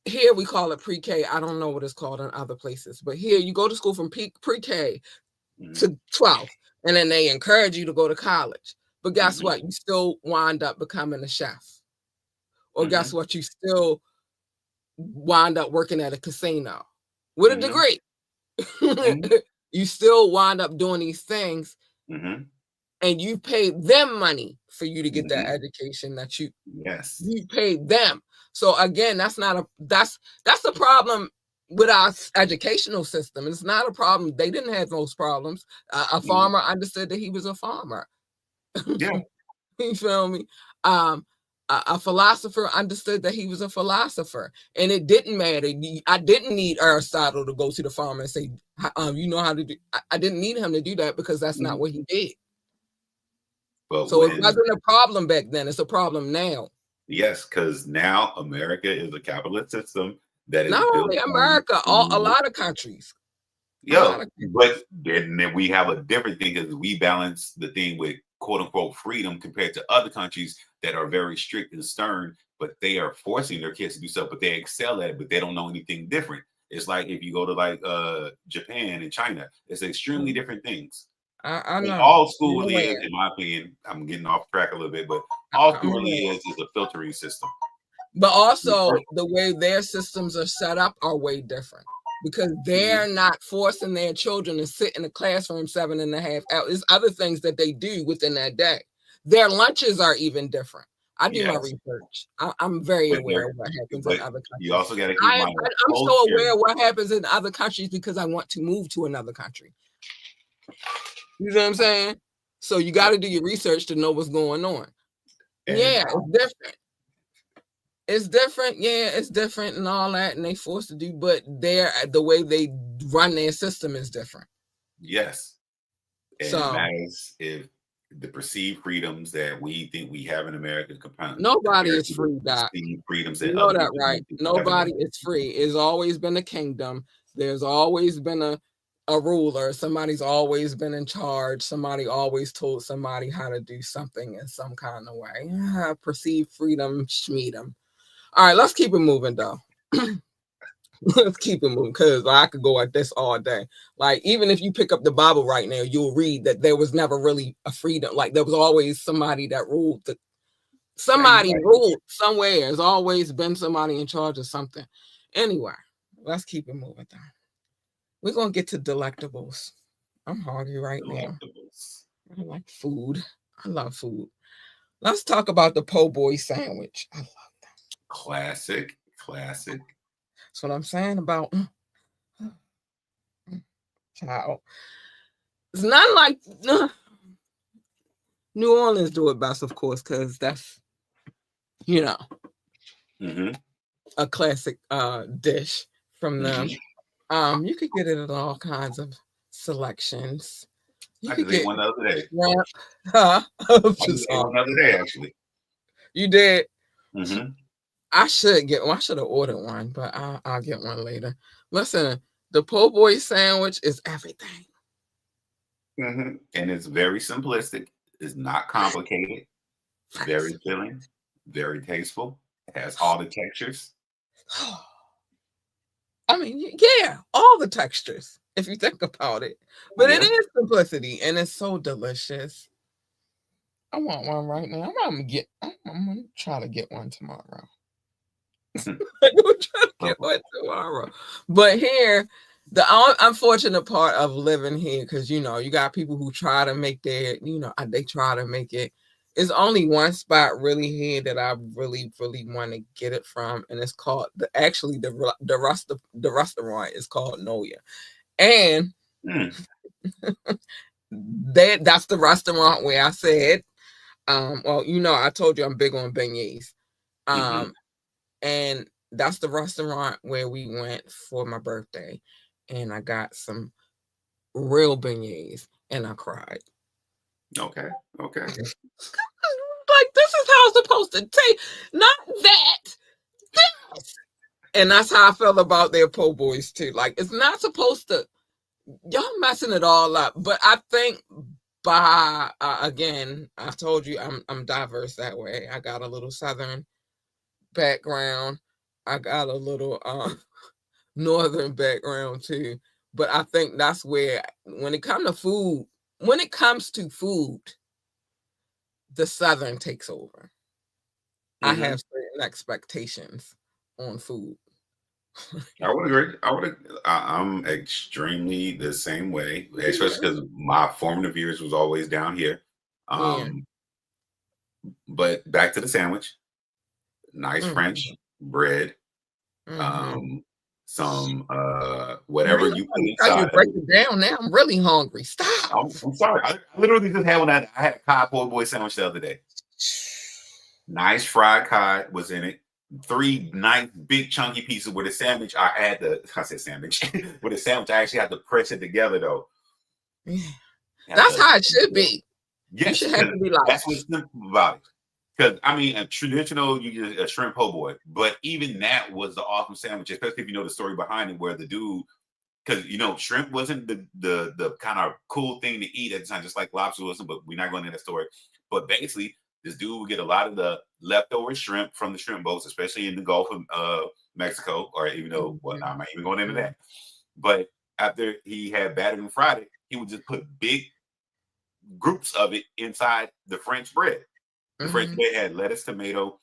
here we call it pre-K. I don't know what it's called in other places, but here you go to school from pre-K to 12, and then they encourage you to go to college. But guess what? You still wind up becoming a chef. Or guess what? You still wind up working at a casino with a degree. You still wind up doing these things, and you paid them money for you to get that education that you paid them. So again, that's the problem with our educational system. It's not a problem. They didn't have those problems. A farmer understood that he was a farmer. Yeah. You feel me? Um, a philosopher understood that he was a philosopher, and it didn't matter. I didn't need Aristotle to go to the farmer and say, "You know how to do." I didn't need him to do that because that's not Mhm. what he did. But So it when wasn't a problem back then. It's a problem now. yes, because now America is a capitalist system that is Not built only on America, a food. lot of countries, a lot Yo, of but countries. then we have a different thing because we balance the thing with quote unquote freedom compared to other countries that are very strict and stern, but they are forcing their kids to do stuff, but they excel at it, but they don't know anything different. It's like if you go to like Japan and China, it's extremely Mm, different things. I And know. all I'm school really is, aware. in my opinion, I'm getting off track a little bit, but all I'm school really aware. is a filtering system. But also the way their systems are set up are way different because Mhm. they're not forcing their children to sit in a classroom 7.5 hours. There's other things that they do within that day. Their lunches are even different. I do my Yes, research. I'm very but aware there, of what happens in but other you countries. also got to keep in mind that I'm so culture. aware of what happens in other countries because I want to move to another country. You know what I'm saying? So you got to do your research to know what's going on. And Yeah, it's different. It's different, yeah, it's different and all that, and they forced to do, but the way they run their system is different. yes, and it So matters if the perceived freedoms that we think we have in America nobody compared is to the free, Doc. perceived freedoms You that know other that, people right? don't think we have in Nobody America. is free. It's always been a kingdom. There's always been a ruler. Somebody's always been in charge. Somebody always told somebody how to do something in some kind of way. Perceived freedom, schmeedom. All right, let's keep it moving, though. Let's keep it moving because I could go at this all day. Like, even if you pick up the Bible right now, you'll read that there was never really a freedom. Like, there was always somebody that ruled. Somebody Exactly. ruled somewhere. There's always been somebody in charge of something. Anyway, let's keep it moving down. We're going to get to delectables. I'm hungry right now. Delectables. I like food. I love food. Let's talk about the po' boy sandwich. I love that. Classic, classic. That's what I'm saying about child. It's not like New Orleans do it best, of course, because that's, you know, Hmm. a classic dish from them. Hmm. You could get it at all kinds of selections. You I could just ate get one the other day. shrimp. Huh? I'm I just just ate one the other day, actually. You did. Hmm. I should get one. I should have ordered one, but I'll get one later. Listen, the po' boy sandwich is everything. Hmm. And it's very simplistic. It's not complicated. Very filling. Very tasteful. It has all the textures. I mean, yeah, all the textures, if you think about it. But it Yeah. is simplicity and it's so delicious. I want one right now. I'm gonna try to get one tomorrow. I'm gonna try to get one tomorrow. But here, the unfortunate part of living here, because you got people who try to make they try to make it. It's only one spot really here that I really, really want to get it from, and it's called the restaurant is called Noya, and Mm. that's the restaurant where I said, well, I told you I'm big on beignets, Hmm. um, and that's the restaurant where we went for my birthday, and I got some real beignets, and I cried. Okay. Okay. Like, this is how it's supposed to taste, not that. This. And that's how I felt about their po' boys too. Like, it's not supposed to. Y'all messing it all up. But I think by again, I told you I'm diverse that way. I got a little Southern background. I got a little Northern background too. But I think that's where when it comes to food, the Southern takes over. I Hmm. have certain expectations on food. I would agree. I'm extremely the same way, especially Yeah. because my formative years was always down here. Yeah. Um, but back to the sandwich. Nice Mm-hmm. French bread, Mm-hmm. um, some whatever Really? you put How you inside of break it. it down now? I'm really hungry. Stop. I'm sorry. I literally just had one. I had a cod po' boy sandwich the other day. Nice fried cod was in it. 3 nice big chunky pieces with a sandwich. I said sandwich. With a sandwich, I actually had to press it together though. That's how it should be. You Yes, should have to be like, that's what's simple about it. Because I mean, a traditional you get a shrimp po' boy, but even that was the awesome sandwich, especially if you know the story behind it, where the dude, because shrimp wasn't the kind of cool thing to eat at the time, just like lobster wasn't. But we're not going into that story. But basically, this dude would get a lot of the leftover shrimp from the shrimp boats, especially in the Gulf of Mexico, or even though, well, I'm not even going into that. But after he had battered and fried it, he would just put big groups of it inside the French bread. The French bread had lettuce, tomato,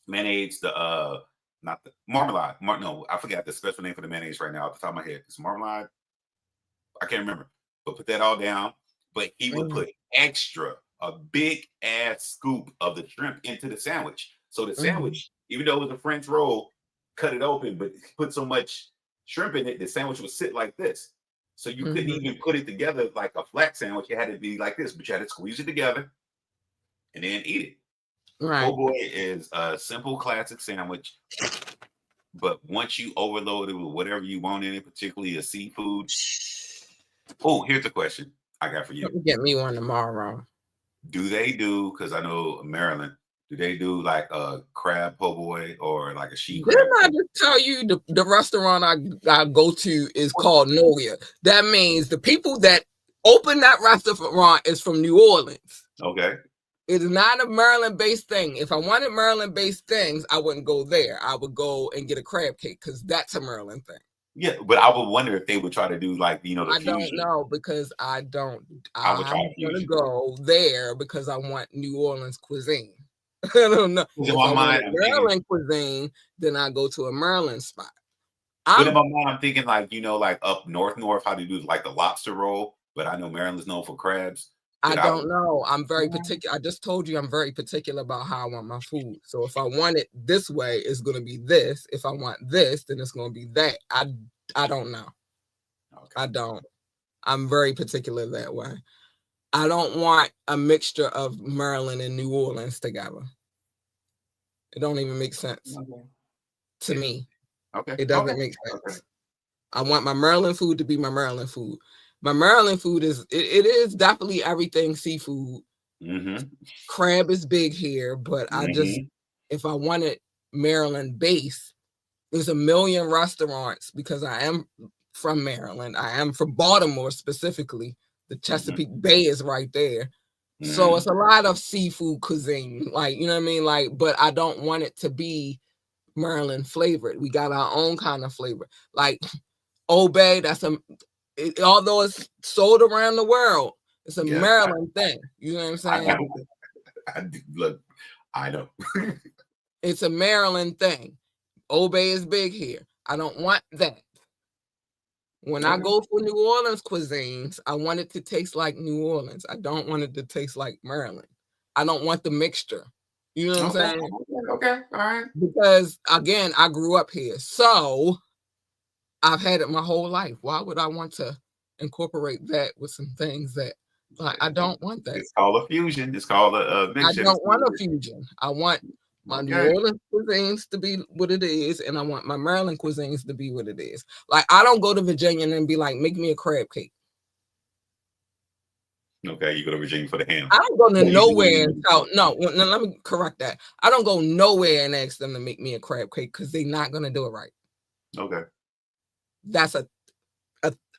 mayonnaise, the not the marmalade. No, I forgot the special name for the mayonnaise right now off the top of my head. It's marmalade. I can't remember. But put that all down. But he would put a big ass scoop of the shrimp into the sandwich. So the sandwich, even though it was a French roll, cut it open, but put so much shrimp in it, the sandwich would sit like this. So you couldn't even put it together like a flat sandwich. It had to be like this, but you had to squeeze it together and then eat it. right. Po' boy is a simple classic sandwich, but once you overload it with whatever you want in it, particularly a seafood. Oh, here's a question I got for you. Get me one tomorrow. Do they do, because I know Maryland, do they do like a crab po' boy or like a she crab? Didn't I just tell you the restaurant I go to is called Noria? That means the people that open that restaurant is from New Orleans. Okay. It is not a Maryland-based thing. If I wanted Maryland-based things, I wouldn't go there. I would go and get a crab cake because that's a Maryland thing. Yeah, but I would wonder if they would try to do like the I fusion. don't know because I don't. I would try I'm gonna go there because I want New Orleans cuisine. I don't know. If I want Maryland cuisine, then I go to a Maryland spot. But in my mind, I'm thinking like like up north, how they do like the lobster roll. But I know Maryland's known for crabs. I don't know. I'm very particular. I just told you I'm very particular about how I want my food. So if I want it this way, it's going to be this. If I want this, then it's going to be that. I don't know. Okay. I don't. I'm very particular that way. I don't want a mixture of Maryland and New Orleans together. It don't even make sense to me. Okay. It doesn't make sense. Okay. I want my Maryland food to be my Maryland food. My Maryland food is it is definitely everything seafood. Crab is big here, but I just if I wanted Maryland base, there's a million restaurants because I am from Maryland. I am from Baltimore specifically. The Chesapeake Bay is right there. So it's a lot of seafood cuisine, like, you know what I mean? Like, but I don't want it to be Maryland flavored. We got our own kind of flavor. Like Old Bay, although it's sold around the world, it's a Maryland thing. You know what I'm saying? I know. It's a Maryland thing. Old Bay is big here. I don't want that. When I go for New Orleans cuisines, I want it to taste like New Orleans. I don't want it to taste like Maryland. I don't want the mixture. You know what I'm saying? Okay, all right. Because again, I grew up here. So I've had it my whole life. Why would I want to incorporate that with some things that like I don't want that? It's called a fusion. It's called a mixture. I don't want a fusion. I want my New Orleans cuisines to be what it is, and I want my Maryland cuisines to be what it is. Like I don't go to Virginia and be like, make me a crab cake. Okay, you go to Virginia for the ham. I don't go to nowhere and tell no. Let me correct that. I don't go nowhere and ask them to make me a crab cake because they're not gonna do it right. Okay, that's a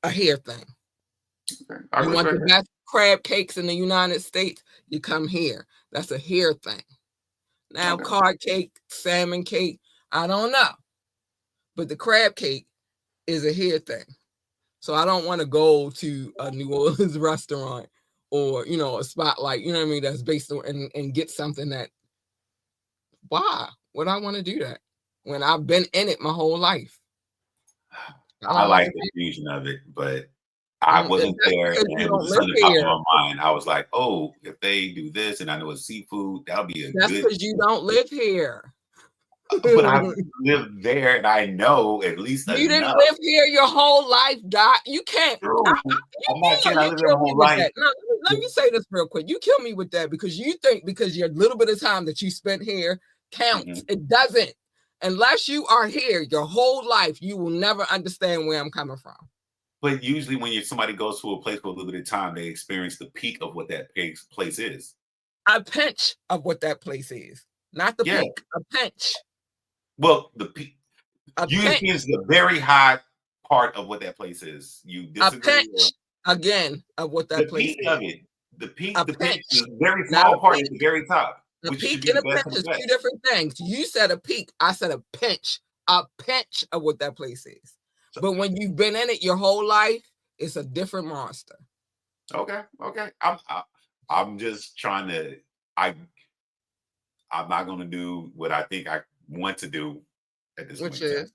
hair thing. Okay. You want the best crab cakes in the United States? You come here. That's a hair thing. Now, card cake, salmon cake, I don't know, but the crab cake is a hair thing. So I don't want to go to a New Orleans restaurant or a spot like what I mean that's based on and get something that. Why would I want to do that when I've been in it my whole life? I like the fusion of it, but I wasn't there, and it was something popped in my mind. I was like, "Oh, if they do this, and I know it's seafood, that'll be a." That's because you don't live here. But I lived there, and I know at least You didn't enough. live here your whole life, Doc. You can't. True. I'm not saying I You lived there kill my me whole with life. that. No, let me say this real quick. You kill me with that because you think because your little bit of time that you spent here counts. It doesn't. Unless you are here your whole life, you will never understand where I'm coming from. But usually, when somebody goes to a place for a little bit of time, they experience the peak of what that place is. A pinch of what that place is, not the peak. A pinch. Well, the peak. A You pinch. experience the very high part of what that place is. You disagree? A pinch again of what that The place peak is. of it. The peak. A The pinch. pinch, The very not small a part is pinch. the very top, A which should peak be and the a best pinch of the is best. two different things. You said a peak. I said a pinch. A pinch of what that place is. But when you've been in it your whole life, it's a different monster. Okay. I'm just trying to. I'm not going to do what I think I want to do at this point Which in time. is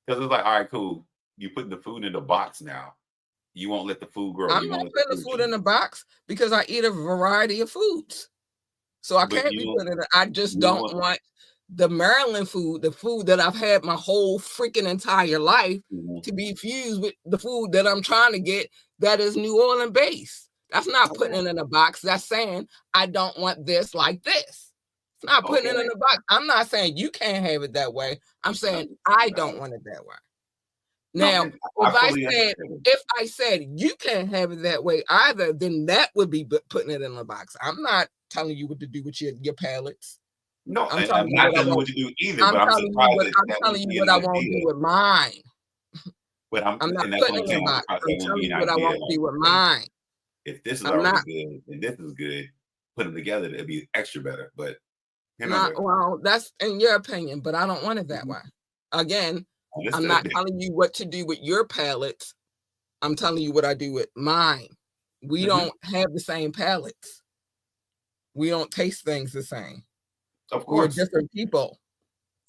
Because it's like, all right, cool. You putting the food in the box now. You won't let the food grow. I'm You not won't let putting the food in the box because I eat a variety of foods. So I But can't be putting it. I just don't want the Maryland food, the food that I've had my whole freaking entire life, to be fused with the food that I'm trying to get that is New Orleans based. That's not putting it in a box. That's saying I don't want this like this. It's not putting it in a box. I'm not saying you can't have it that way. I'm saying I don't want it that way. Now, if I said you can't have it that way either, then that would be putting it in a box. I'm not telling you what to do with your palettes. No, I'm I'm not telling you what to do either. But I'm surprised I'm telling you what I won't do with mine. But I'm not and that's putting what I'm it in saying. a box. I'm I'm telling you what I won't do with mine. If this is I'm already not, good and this is good, put them together, it'd be extra better. But well, that's in your opinion, but I don't want it that way. Again, I'm not telling you what to do with your palettes. I'm telling you what I do with mine. We don't have the same palettes. We don't taste things the same. Of course. We're different people.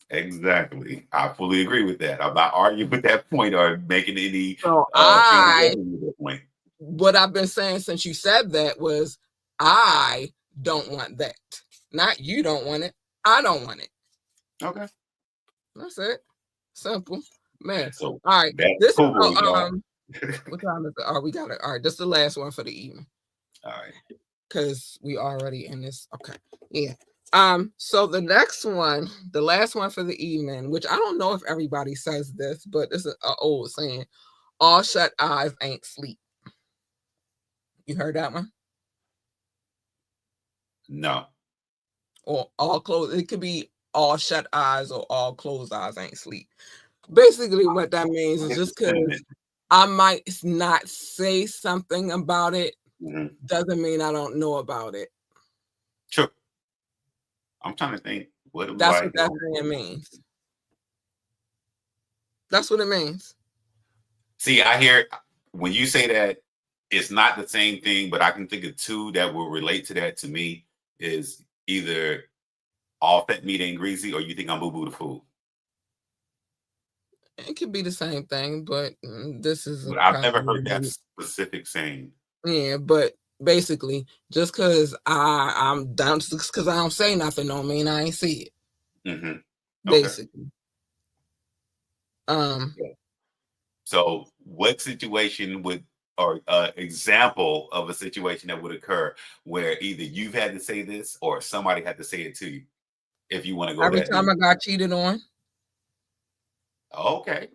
Exactly. I fully agree with that. I'm not arguing with that point or making any So what I've been saying since you said that was I don't want that. Not you don't want it. I don't want it. Okay. That's it. Simple. Man. So all right. This What time is it? Oh, we got it. All right. This is the last one for the evening. All right. Because we already in this. Okay. Yeah. So the next one, the last one for the evening, which I don't know if everybody says this, but it's an old saying, all shut eyes ain't sleep. You heard that one? No. Or all closed. It could be all shut eyes or all closed eyes ain't sleep. Basically, what that means is just because I might not say something about it doesn't mean I don't know about it. Sure. I'm trying to think what it was That's like. what that saying means. That's what it means. See, I hear when you say that it's not the same thing, but I can think of two that will relate to that to me is either all fat meat ain't greasy or you think I'm boo-boo the food. It could be the same thing, but this is I've never heard that specific saying. Yeah, but basically, just because I'm down, just because I don't say nothing don't mean I ain't see it. Mm-hmm. Basically. So what situation would or example of a situation that would occur where either you've had to say this or somebody had to say it to you if you want to go every time I got cheated on. Okay.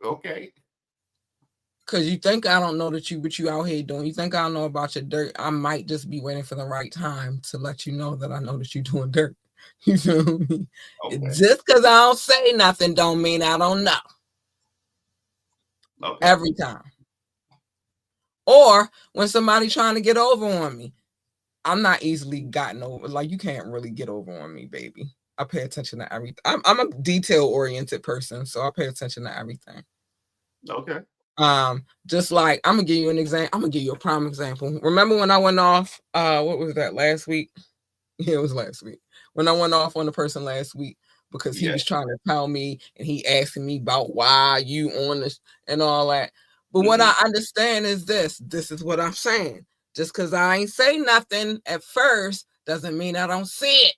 Because you think I don't know that what you out here doing. You think I don't know about your dirt. I might just be waiting for the right time to let you know that I know that you're doing dirt. You feel me? Okay. Just because I don't say nothing don't mean I don't know. Okay. Every time. Or when somebody trying to get over on me. I'm not easily gotten over. Like, you can't really get over on me, baby. I pay attention to everything. I'm a detail-oriented person, so I pay attention to everything. Okay. Just like I'm gonna give you an example. I'm gonna give you a prime example. Remember when I went off? What was that last week? Yeah, it was last week. When I went off on the person last week because he was trying to tell me and he asking me about why you on this and all that. But what I understand is this. This is what I'm saying. Just because I ain't say nothing at first doesn't mean I don't see it.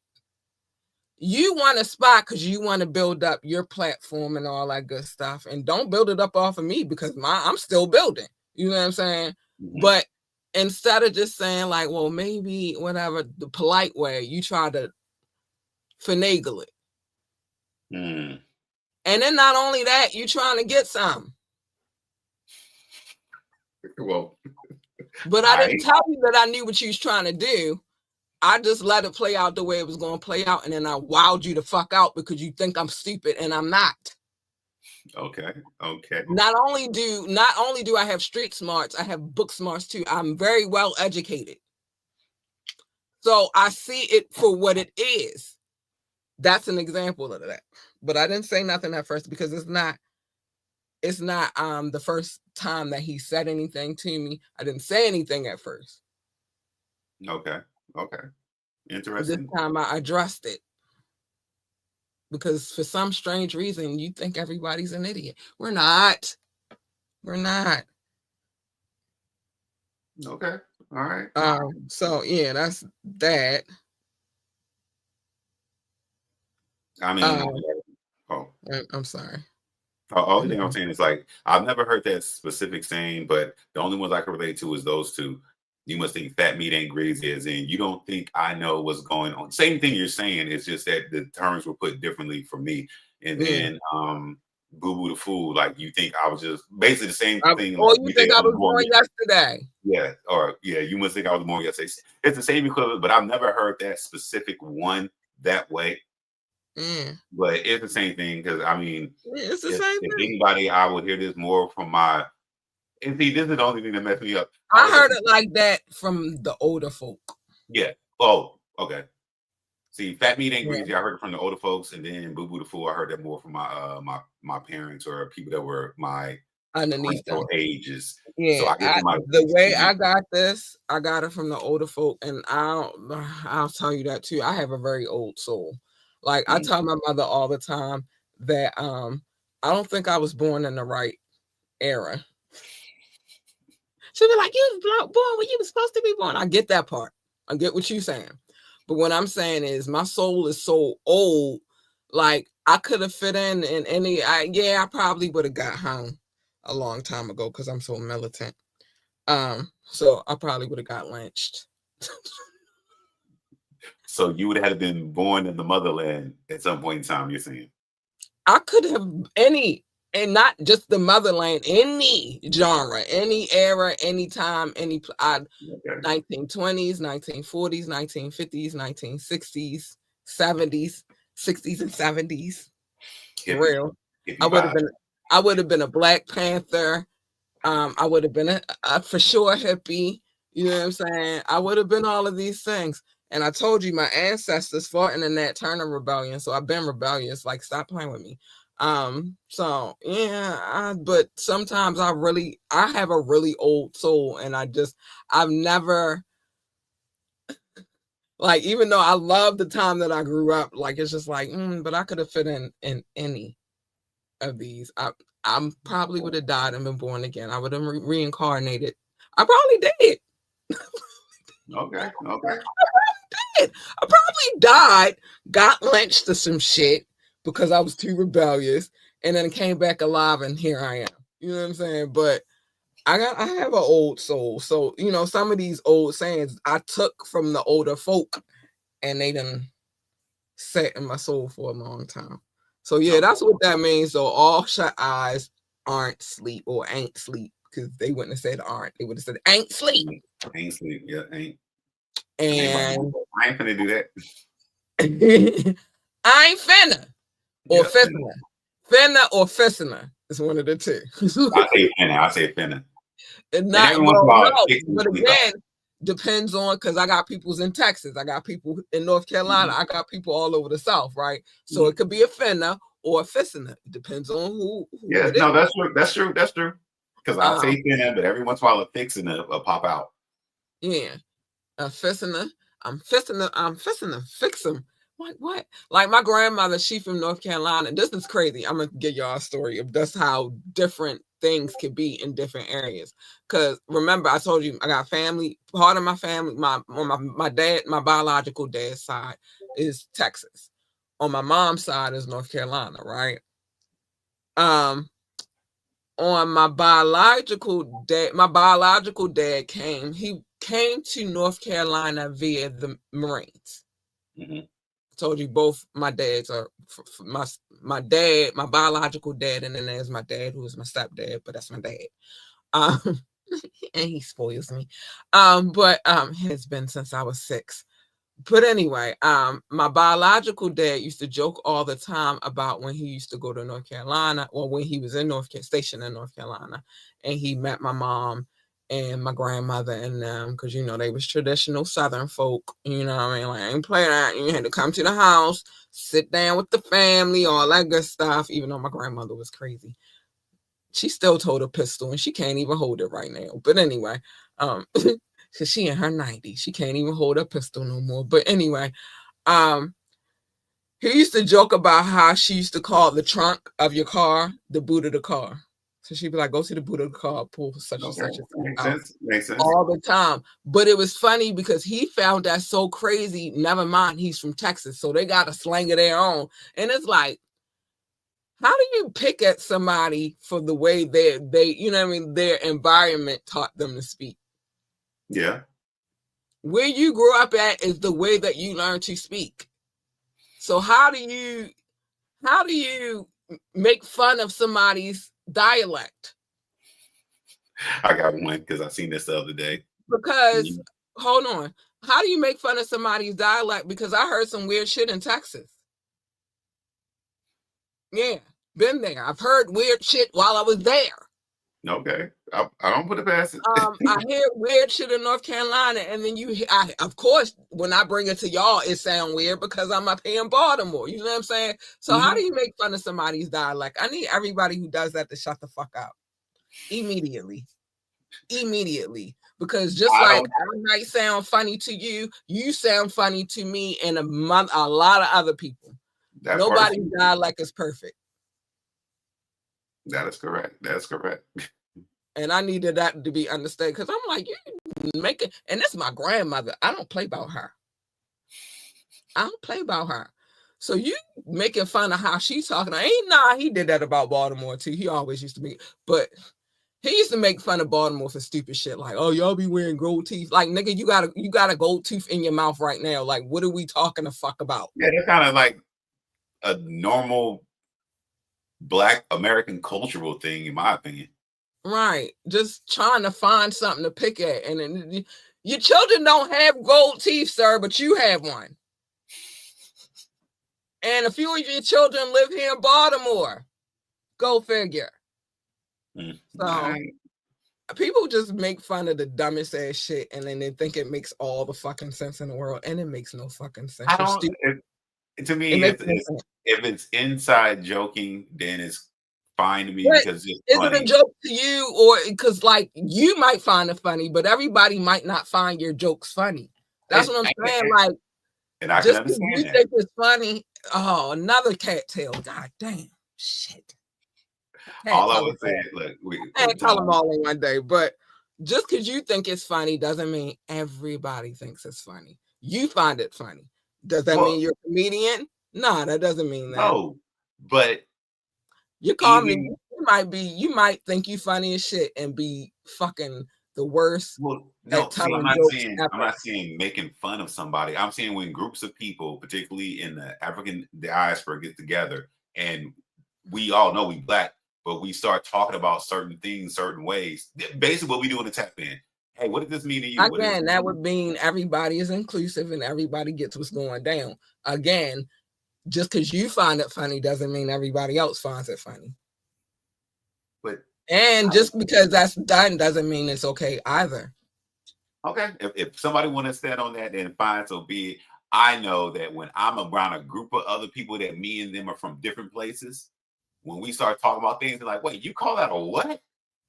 you want a spot because you want to build up your platform and all that good stuff, and don't build it up off of me because I'm still building. You know what I'm saying? Mm-hmm. But instead of just saying like, well, maybe whatever, the polite way, you try to finagle it. Mm. And then not only that, you trying to get some. Well, but I didn't tell you that I knew what you was trying to do. I just let it play out the way it was going to play out, and then I wowed you the fuck out because you think I'm stupid, and I'm not. Okay. Not only do I have street smarts, I have book smarts too. I'm very well educated, so I see it for what it is. That's an example of that. But I didn't say nothing at first because it's not the first time that he said anything to me. I didn't say anything at first. Okay. This Interesting. time I addressed it. Because for some strange reason, you think everybody's an idiot. We're not. Okay. All right. So yeah, that's that. I mean, I'm sorry. The only thing I'm saying is like I've never heard that specific saying, but the only ones I can relate to is those two. You must think fat meat ain't greasy, as in you don't think I know what's going on. Same thing you're saying. It's just that the terms were put differently for me. And then boo boo the fool, like you think I was just basically the same thing. Oh, you think I was born yesterday? Yeah, or yeah, you must think I was born yesterday. It's the same equivalent, but I've never heard that specific one that way. But it's the same thing because I mean, it's the same if thing. anybody, I would hear this more from my. And see, this is the only thing that messed me up. I heard it like that from the older folk. Yeah. Oh, okay. See, fat meat ain't greasy. I heard it from the older folks, and then boo boo the fool. I heard that more from my parents or people that were my underneath them ages. Yeah, so the way I got this, I got it from the older folk, and I'll tell you that too. I have a very old soul. Like I tell my mother all the time that I don't think I was born in the right era. She'll be like, "You was born when you were supposed to be born." I get that part. I get what you're saying, but what I'm saying is my soul is so old. Like I could have fit in any. I probably would have got hung a long time ago because I'm so militant. So I probably would have got lynched. So you would have been born in the motherland at some point in time, you're saying? I could have and not just the motherland, any genre, any era, any time, 1920s, 1940s, 1950s, 1960s, 70s, 60s and 70s. For real. I would have been a Black Panther. I would have been a for sure hippie. You know what I'm saying? I would have been all of these things. And I told you my ancestors fought in the Nat Turner Rebellion, so I've been rebellious. Like, stop playing with me. So yeah, but sometimes I have a really old soul, and I've never, like, even though I love the time that I grew up, like it's just like, but I could have fit in any of these. I probably would have died and been born again. I would have reincarnated. I probably did. Okay. I probably died, got lynched to some shit because I was too rebellious, and then came back alive, and here I am. You know what I'm saying? But I have an old soul, so you know some of these old sayings I took from the older folk, and they done sat in my soul for a long time. So yeah, that's what that means. So all shut eyes aren't sleep or ain't sleep, because they wouldn't have said aren't. They would have said ain't sleep. Ain't sleep. Yeah, ain't. And I ain't finna do that. I ain't finna or finna. Finna or fissina is one of the two. I say finna. And not no, but again, depends on, because I got people's in Texas, I got people in North Carolina, I got people all over the South, right? So it could be a finna or a fissina. It depends on who yeah, no, that's true. Because I say finna, but every once in a while a fixing a pop out. Yeah. A fissina. I'm fissing fix them. Like what? Like my grandmother, she from North Carolina. This is crazy. I'm gonna give y'all a story of just how different things can be in different areas. Cause remember, I told you I got family. Part of my family, my dad, my biological dad's side is Texas. on my mom's side is North Carolina, right? On my biological dad came. He came to North Carolina via the Marines. Mm-hmm. I told you both my dads are my dad, my biological dad, and then there's my dad who is my stepdad, but that's my dad. And he spoils me. But it's been since I was 6. But anyway, my biological dad used to joke all the time about when he used to go to North Carolina, or when he was in stationed in North Carolina, and he met my mom and my grandmother and them, because they was traditional Southern folk. You know what I mean? Like, I ain't play that. You had to come to the house, sit down with the family, all that good stuff. Even though my grandmother was crazy, she still told a pistol, and she can't even hold it right now. But anyway, because she in her 90s, she can't even hold a pistol no more. But anyway, he used to joke about how she used to call the trunk of your car the boot of the car. So she'd be like, go to the boot of the car, pull such and such Makes out sense. Makes sense. all the time. But it was funny because he found that so crazy. Never mind, he's from Texas, so they got a slang of their own. And it's like, how do you pick at somebody for the way they their environment taught them to speak? Yeah. Where you grew up at is the way that you learn to speak. So how do you make fun of somebody's dialect? I got one because I seen this the other day. Because hold on, how do you make fun of somebody's dialect? Because I heard some weird shit in Texas. Yeah, been there. I've heard weird shit while I was there. Okay, I don't put it past it. I hear weird shit in North Carolina, and then of course, when I bring it to y'all, it sound weird because I'm up here in Baltimore. You know what I'm saying? So how do you make fun of somebody's dialect? I need everybody who does that to shut the fuck up immediately. Because just like I might sound funny to you, you sound funny to me, and a lot of other people. Nobody's dialect is perfect. That is correct. That's correct. And I needed that to be understood, because I'm like, you make it, and that's my grandmother. I don't play about her. So you making fun of how she's talking. He did that about Baltimore too. He always used to be, but he used to make fun of Baltimore for stupid shit like, oh, y'all be wearing gold teeth. Like, nigga, you got a gold tooth in your mouth right now. Like, what are we talking the fuck about? Yeah, it's kind of like a normal Black American cultural thing, in my opinion. Right. Just trying to find something to pick at. And then, your children don't have gold teeth, sir, but you have one. And a few of your children live here in Baltimore. Go figure. So people just make fun of the dumbest ass shit, and then they think it makes all the fucking sense in the world, and it makes no fucking sense. To me, if it's inside joking, then it's fine to me, because it's funny. Is it a joke to you, or because like you might find it funny, but everybody might not find your jokes funny? That's what I'm saying. Like, and I just can understand you that. think it's funny. Oh, another cattail. God damn. Shit. All I would say is, look, I can't tell them all in one day, but just because you think it's funny doesn't mean everybody thinks it's funny. You find it funny. Does that mean you're a comedian? No, that doesn't mean that. No, but you're comedy. You might think you funny as shit and be fucking the worst. Well, no, see, I'm not saying making fun of somebody. I'm saying when groups of people, particularly in the African diaspora, get together, and we all know we Black, but we start talking about certain things, certain ways. Basically, what we do in the tap in. Hey, what does this mean to you? Again, that would mean everybody is inclusive and everybody gets what's going down. Again, just because you find it funny doesn't mean everybody else finds it funny. And just because that's done doesn't mean it's okay either. Okay, if somebody want to stand on that, then fine, so be it. I know that when I'm around a group of other people that me and them are from different places, when we start talking about things, they're like, wait, you call that a what?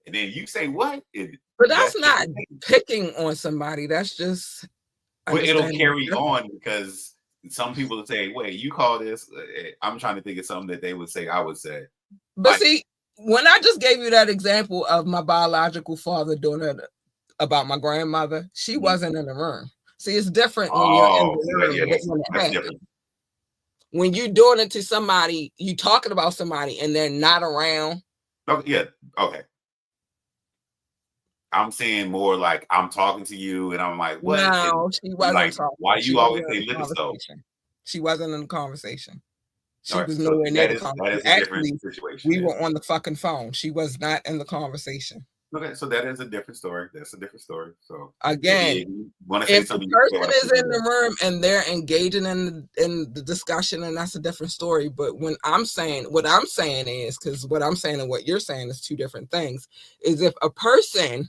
And then you say what? But that's not picking on somebody. That's just. But it'll carry on, because some people will say, wait, you call this? I'm trying to think of something that they would say, I would say. But see, when I just gave you that example of my biological father doing it about my grandmother, she wasn't in the room. See, it's different when you're in the room. That's different. when you're doing it to somebody, you talking about somebody and they're not around. Okay, yeah, okay. I'm saying more like I'm talking to you and I'm like, what? And No, she you wasn't like, why talking. She you always wasn't in say the look at so? conversation. She wasn't in the conversation. All She right, was so nowhere near the that conversation. is a different Actually, situation we then. were on the fucking phone. She was not in the conversation. Okay, so that is a different story. That's a different story. So maybe Again, if you want to say if the something, you can person go is after in me. the room and they're engaging in the discussion, and that's a different story. But when I'm saying, what I'm saying is, because what I'm saying and what you're saying is two different things, is if a person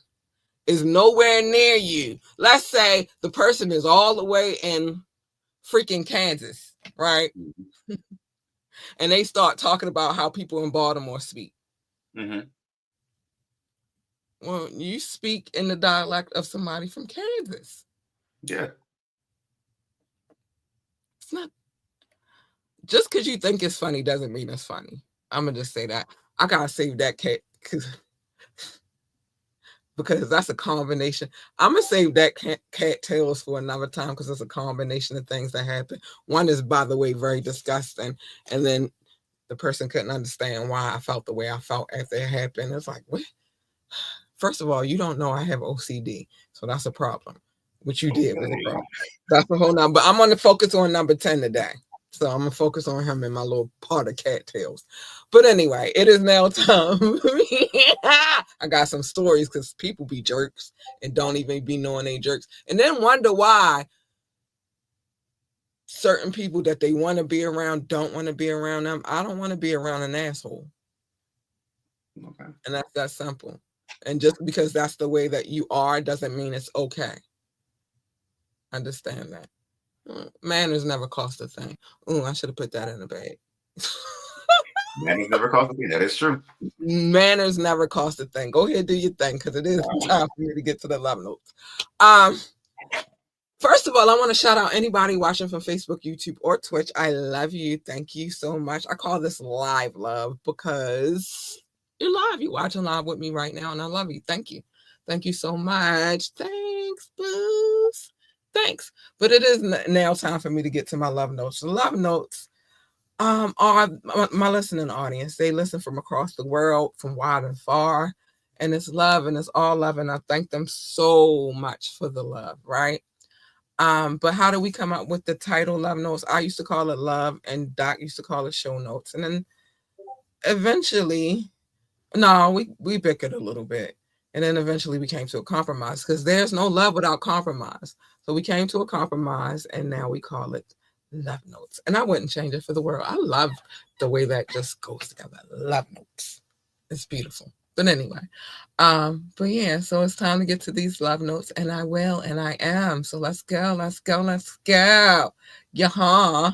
is nowhere near you, let's say the person is all the way in freaking Kansas, right? Mm-hmm. And they start talking about how people in Baltimore speak. Mm-hmm. Well, you speak in the dialect of somebody from Kansas. Yeah. It's not just because you think it's funny doesn't mean it's funny. I'm gonna just say that. I gotta save that cat because that's a combination. I'm gonna save that cat tales for another time because it's a combination of things that happen. One is, by the way, very disgusting, and then the person couldn't understand why I felt the way I felt after it happened. It's like, what? First of all, you don't know I have OCD, so that's a problem. What you did was a problem. That's a whole number. But I'm going to focus on number 10 today. So I'm going to focus on him in my little part of cattails. But anyway, it is now time. I got some stories because people be jerks and don't even be knowing they jerks. And then wonder why certain people that they want to be around don't want to be around them. I don't want to be around an asshole. Okay. And that's that simple. And just because that's the way that you are doesn't mean it's okay. Understand that. Manners never cost a thing. Oh, I should have put that in the bag. Manners never cost a thing. That is true. Manners never cost a thing. Go ahead, do your thing, because it is time for me to get to the love notes. First of all, I want to shout out anybody watching from Facebook, YouTube, or Twitch. I love you. Thank you so much. I call this live love because you're live. You're watching live with me right now, and I love you. Thank you. Thank you so much. Thanks, boos. Thanks. But it is now time for me to get to my love notes. The love notes are my listening audience. They listen from across the world, from wide and far. And it's love and it's all love. And I thank them so much for the love, right? But how do we come up with the title Love Notes? I used to call it Love, and Doc used to call it Show Notes. And then eventually, no, we bickered a little bit. And then eventually we came to a compromise because there's no love without compromise. So we came to a compromise, and now we call it Love Notes. And I wouldn't change it for the world. I love the way that just goes together. Love Notes. It's beautiful. But anyway, but yeah, so it's time to get to these love notes, and I will, and I am. So let's go, let's go, let's go. Yeah,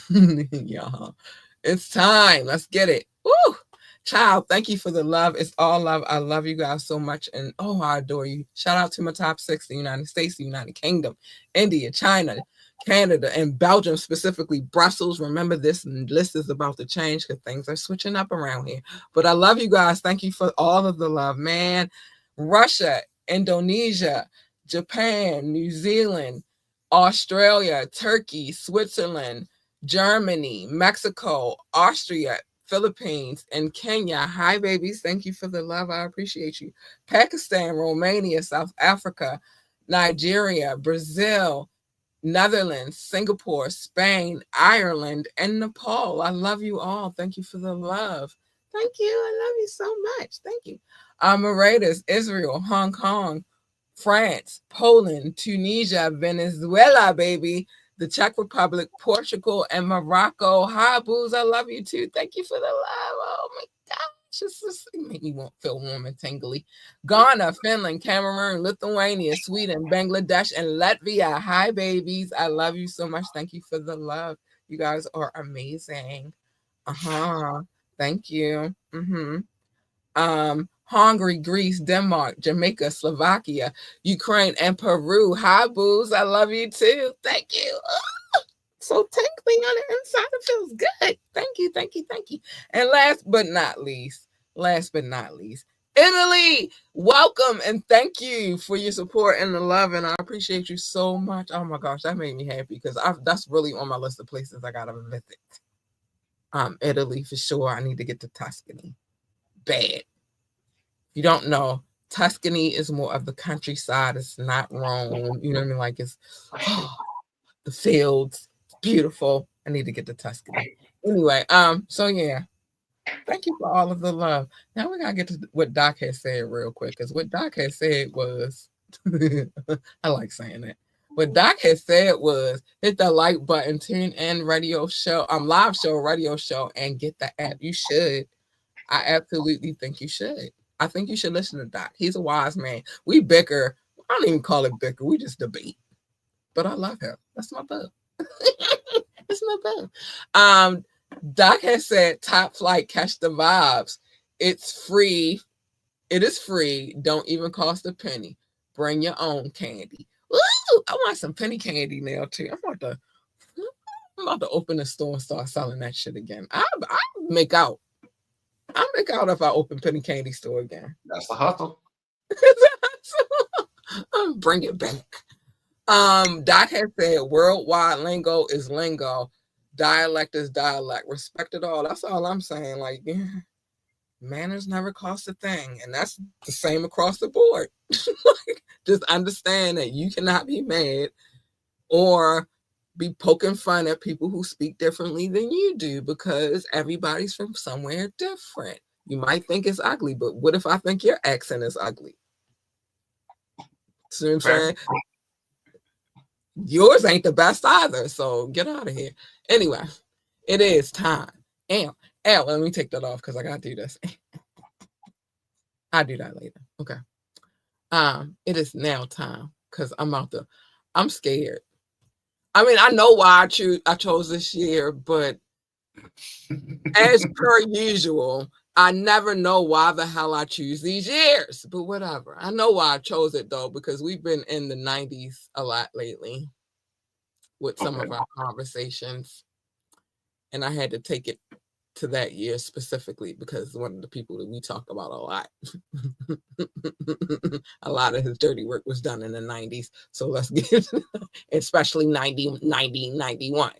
yeah. It's time. Let's get it. Woo! Child, thank you for the love. It's all love. I love you guys so much. And oh, I adore you. Shout out to my top 6, the United States, the United Kingdom, India, China, Canada, and Belgium, specifically Brussels. Remember, this list is about to change because things are switching up around here. But I love you guys. Thank you for all of the love, man. Russia, Indonesia, Japan, New Zealand, Australia, Turkey, Switzerland, Germany, Mexico, Austria, Philippines, and Kenya. Hi, babies. Thank you for the love. I appreciate you. Pakistan, Romania, South Africa, Nigeria, Brazil, Netherlands, Singapore, Spain, Ireland, and Nepal. I love you all. Thank you for the love. Thank you. I love you so much. Thank you. Mauritius, Israel, Hong Kong, France, Poland, Tunisia, Venezuela, baby, the Czech Republic, Portugal, and Morocco. Hi, booze. I love you too. Thank you for the love. Oh my gosh. It made me feel warm and tingly. Ghana, Finland, Cameroon, Lithuania, Sweden, Bangladesh, and Latvia. Hi, babies. I love you so much. Thank you for the love. You guys are amazing. Thank you. Hungary, Greece, Denmark, Jamaica, Slovakia, Ukraine, and Peru. Hi, booze. I love you too. Thank you. So tingly on the inside. It feels good. Thank you, thank you, thank you. And last but not least, Italy, welcome and thank you for your support and the love, and I appreciate you so much. Oh my gosh, that made me happy because that's really on my list of places I gotta visit. Italy for sure. I need to get to Tuscany. Bad. If you don't know, Tuscany is more of the countryside. It's not Rome. You know what I mean? Like it's the fields. It's beautiful. I need to get to Tuscany. Anyway, so yeah. Thank you for all of the love. Now we gotta get to what Doc had said real quick, because what Doc had said was, I like saying that. What Doc had said was, hit the like button, tune in radio show, live show, radio show, and get the app. You should. I absolutely think you should. I think you should listen to Doc. He's a wise man. We bicker. I don't even call it bicker. We just debate. But I love him. That's my boo. That's my boo. Doc has said, top flight, catch the vibes. It's free. It is free. Don't even cost a penny. Bring your own candy. Ooh, I want some penny candy now too. I'm about to open a store and start selling that shit again. I make out. I make out if I open penny candy store again. That's the hustle. Bring it back. Doc has said worldwide lingo is lingo. Dialect is dialect. Respect it all. That's all I'm saying. Like, yeah, manners never cost a thing. And that's the same across the board. Just understand that you cannot be mad or be poking fun at people who speak differently than you do, because everybody's from somewhere different. You might think it's ugly, but what if I think your accent is ugly? See what I'm saying? Yours ain't the best either, so get out of here. Anyway, it is time. Let me take that off because I gotta do this. I'll do that later. Okay. It is now time because I'm scared. I mean, I know why I chose this year, but as per usual, I never know why the hell I choose these years. But whatever. I know why I chose it though, because we've been in the 90s a lot lately with some of our conversations. And I had to take it to that year specifically because one of the people that we talk about a lot of his dirty work was done in the 90s. So let's get, especially 90, 91.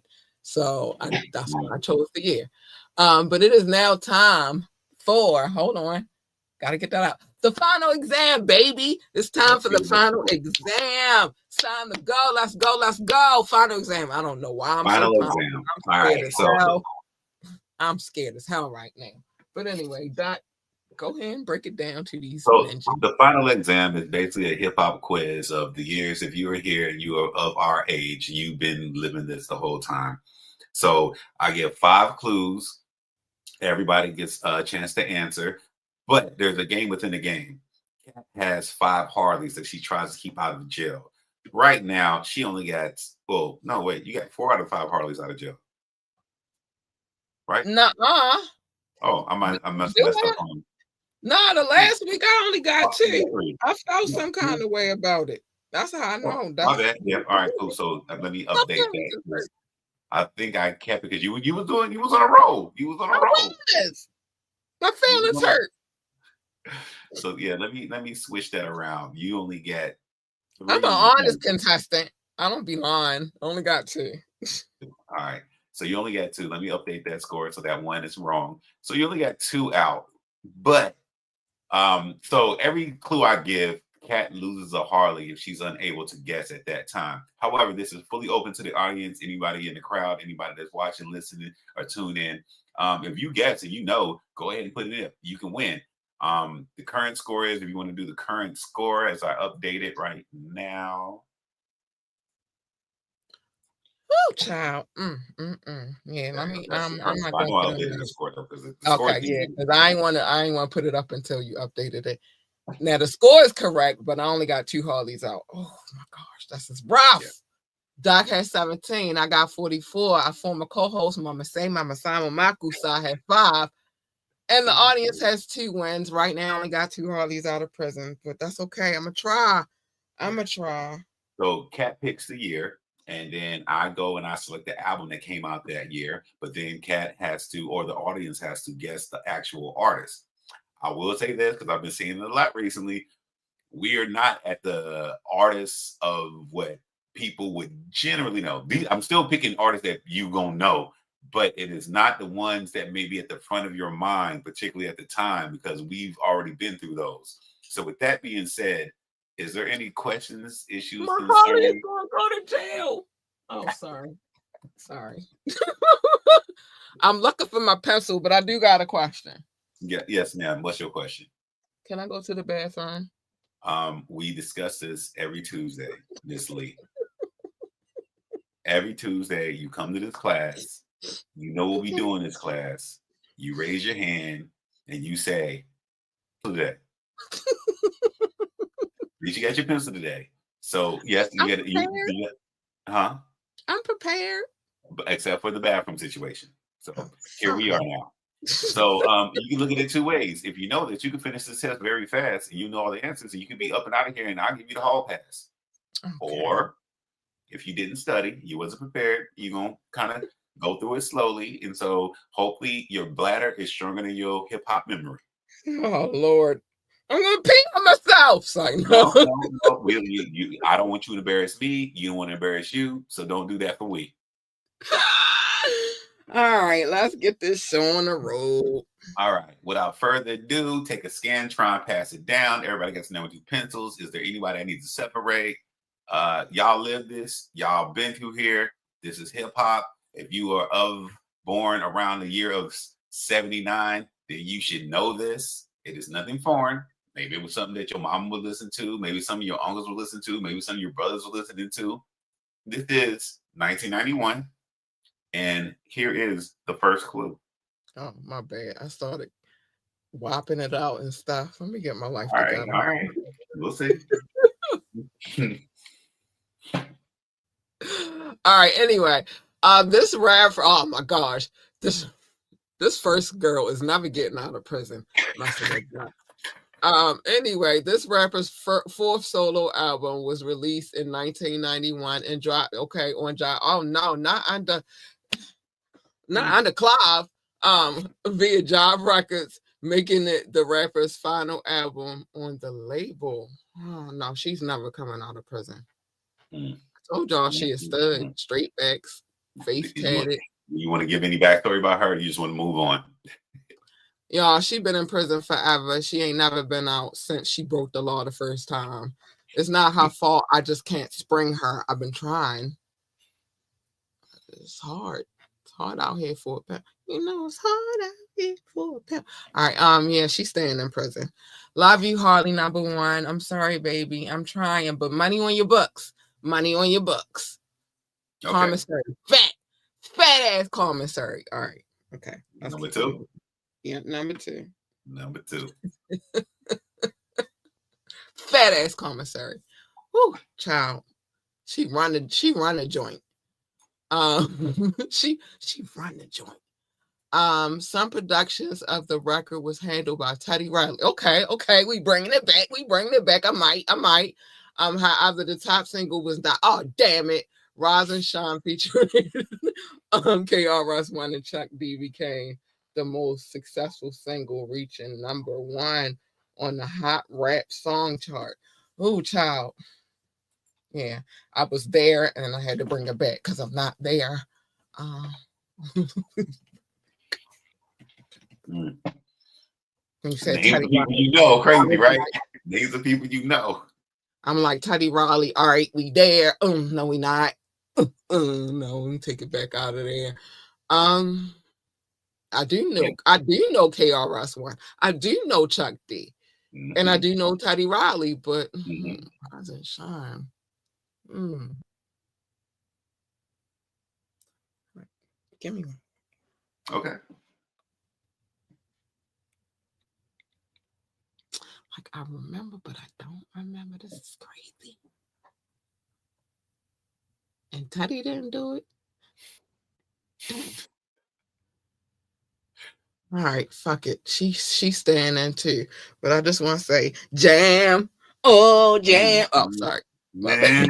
So that's why I chose the year. But it is now time for, hold on, got to get that out. The final exam, baby. It's time for the final exam. It's time to go. Let's go. Let's go. Final exam. I don't know why I'm final so pumped. exam. I'm scared as hell. I'm scared as hell right now. But anyway, Doc, go ahead and break it down to these. So the final exam is basically a hip hop quiz of the years. If you are here and you are of our age, you've been living this the whole time. So I give 5 clues. Everybody gets a chance to answer, but there's a game within the game. Kat has 5 Harleys that she tries to keep out of jail. Right now, she only got, well, no, wait, you got 4 out of 5 Harleys out of jail. Right? Nuh-uh. Oh, I messed up on. No, the last week I only got 2. I felt some kind of way about it. That's how I know. My bad. Yeah. All right. Cool. So let me update that. I think I kept it because you was on a roll. You was on a roll. My feelings hurt. So yeah, let me switch that around. You only get 3. I'm an honest contestant. I don't be lying. I only got 2. All right. So you only got 2. Let me update that score so that 1 is wrong. So you only got 2 out. But so every clue I give, Kat loses a Harley if she's unable to guess at that time. However, this is fully open to the audience, anybody in the crowd, anybody that's watching, listening, or tune in. If you guess and you know, go ahead and put it in. You can win. The current score is, if you want to do the current score as I update it right now. Oh, child. Yeah, let me. I'm not going to update the score though, because okay, yeah, because I ain't want to put it up until you updated it. Now the score is correct, but I only got 2 Harleys out. Oh my gosh, this is rough. Yeah. Doc has 17. I got 44. Our former co-host, Mama Simon Makusa, had 5. And the audience has 2 wins. Right now, I only got 2 Harleys out of prison. But that's okay. I'm going to try. So Kat picks the year. And then I go and I select the album that came out that year. But then Kat has to, or the audience has to guess the actual artist. I will say this because I've been seeing it a lot recently. We are not at the artists of what people would generally know. I'm still picking artists that you gonna know, but it is not the ones that may be at the front of your mind, particularly at the time, because we've already been through those. So with that being said, is there any questions, issues, My heart is concerns? gonna go to jail. Oh, sorry. Sorry. I'm looking for my pencil, but I do got a question. Yeah, yes, ma'am. What's your question? Can I go to the bathroom? We discuss this every Tuesday, Miss Lee. Every Tuesday, you come to this class. You know what we do in this class. You raise your hand and you say, today. Did you get your pencil today? So yes, you I'm get you, prepared. you huh? I'm prepared. Except for the bathroom situation. So here we are Fine. now. So you can look at it two ways. If you know that you can finish this test very fast and you know all the answers, and you can be up and out of here, and I'll give you the hall pass. Okay. Or if you didn't study, you wasn't prepared, you're gonna kind of go through it slowly. And so hopefully your bladder is stronger than your hip hop memory. Oh Lord. I'm gonna pee on myself. Sorry, no. No. I don't want you to embarrass me. You don't want to embarrass you. So don't do that for we. All right, let's get this show on the road. All right. Without further ado, take a scan, try and pass it down. Everybody gets to know 2 pencils. Is there anybody that needs to separate? Y'all live this. Y'all been through here. This is hip hop. If you are born around the year of 79, then you should know this. It is nothing foreign. Maybe it was something that your mom would listen to. Maybe some of your uncles would listen to. Maybe some of your brothers were listening to. This is 1991. And here is the first clue. Oh, my bad. I started whopping it out and stuff. Let me get my life All together. right. We'll see. All right. Anyway, this rapper. Oh my gosh, this first girl is never getting out of prison. Anyway, this rapper's fourth solo album was released in 1991 and dropped. Okay, on Jive. Oh no, not under Clive. Via Jive Records, making it the rapper's final album on the label. Oh no, she's never coming out of prison. I told y'all she is stud, straight backs, face tatted. You want to give any backstory about her? Or you just want to move on? Y'all, she been in prison forever. She ain't never been out since she broke the law the first time. It's not her fault. I just can't spring her. I've been trying. It's hard. It's hard out here for a pimp. You know, it's hard out here for a pimp. All right. Yeah, she's staying in prison. Love you, Harley, number one. I'm sorry, baby. I'm trying, but money on your books. Money on your books. Okay. Commissary. Fat ass commissary. All right. Okay. Number 2. Yeah, number 2. Number 2. Fat ass commissary. Whoo, child. She run a joint. She run the joint. Some productions of the record was handled by Teddy Riley. Okay, we bringing it back. I might. However, the top single was not. Oh, damn it. Roz and Sean featuring KRS-One and Chuck D became the most successful single, reaching number 1 on the Hot Rap Song chart. Oh, child. Yeah, I was there and I had to bring it back because I'm not there. You said names of people you know, crazy, right? Names of people you know. I'm like, Teddy Riley, all right, we there. No, we not. No, let me take it back out of there. I do know KRS-One. I do know Chuck D. Mm-hmm. And I do know Teddy Riley, but Rise and Shine. Give me one. Okay. Like I remember, but I don't remember. This is crazy. And Teddy didn't do it. All right, fuck it. She's staying in too. But I just want to say, jam. Oh, jam. Oh, sorry. Man,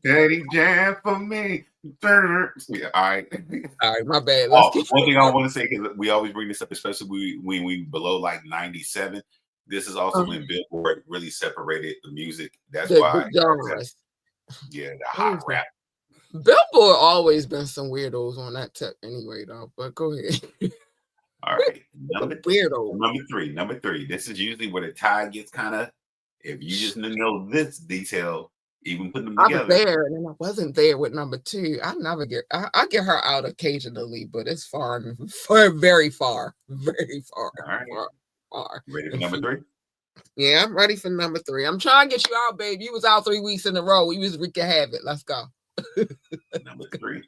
Teddy jam for me. Yeah, all right. All right, my bad. Let's keep One thing I want to say, because we always bring this up, especially when we below like 97. This is also when Billboard really separated the music. That's the why, genres. yeah, the hot rap. Billboard always been some weirdos on that tip anyway, though. But go ahead. All right, Weirdo. number three. This is usually where the tie gets kind of. If you just know this detail, even putting them I was together. there and then I wasn't there with number two. I never get. I get her out occasionally, but it's far, very far, very far, All right, far. ready for number three? Yeah, I'm ready for number three. I'm trying to get you out, babe. You was out 3 weeks in a row. We was wreaking havoc. Let's go. Number three.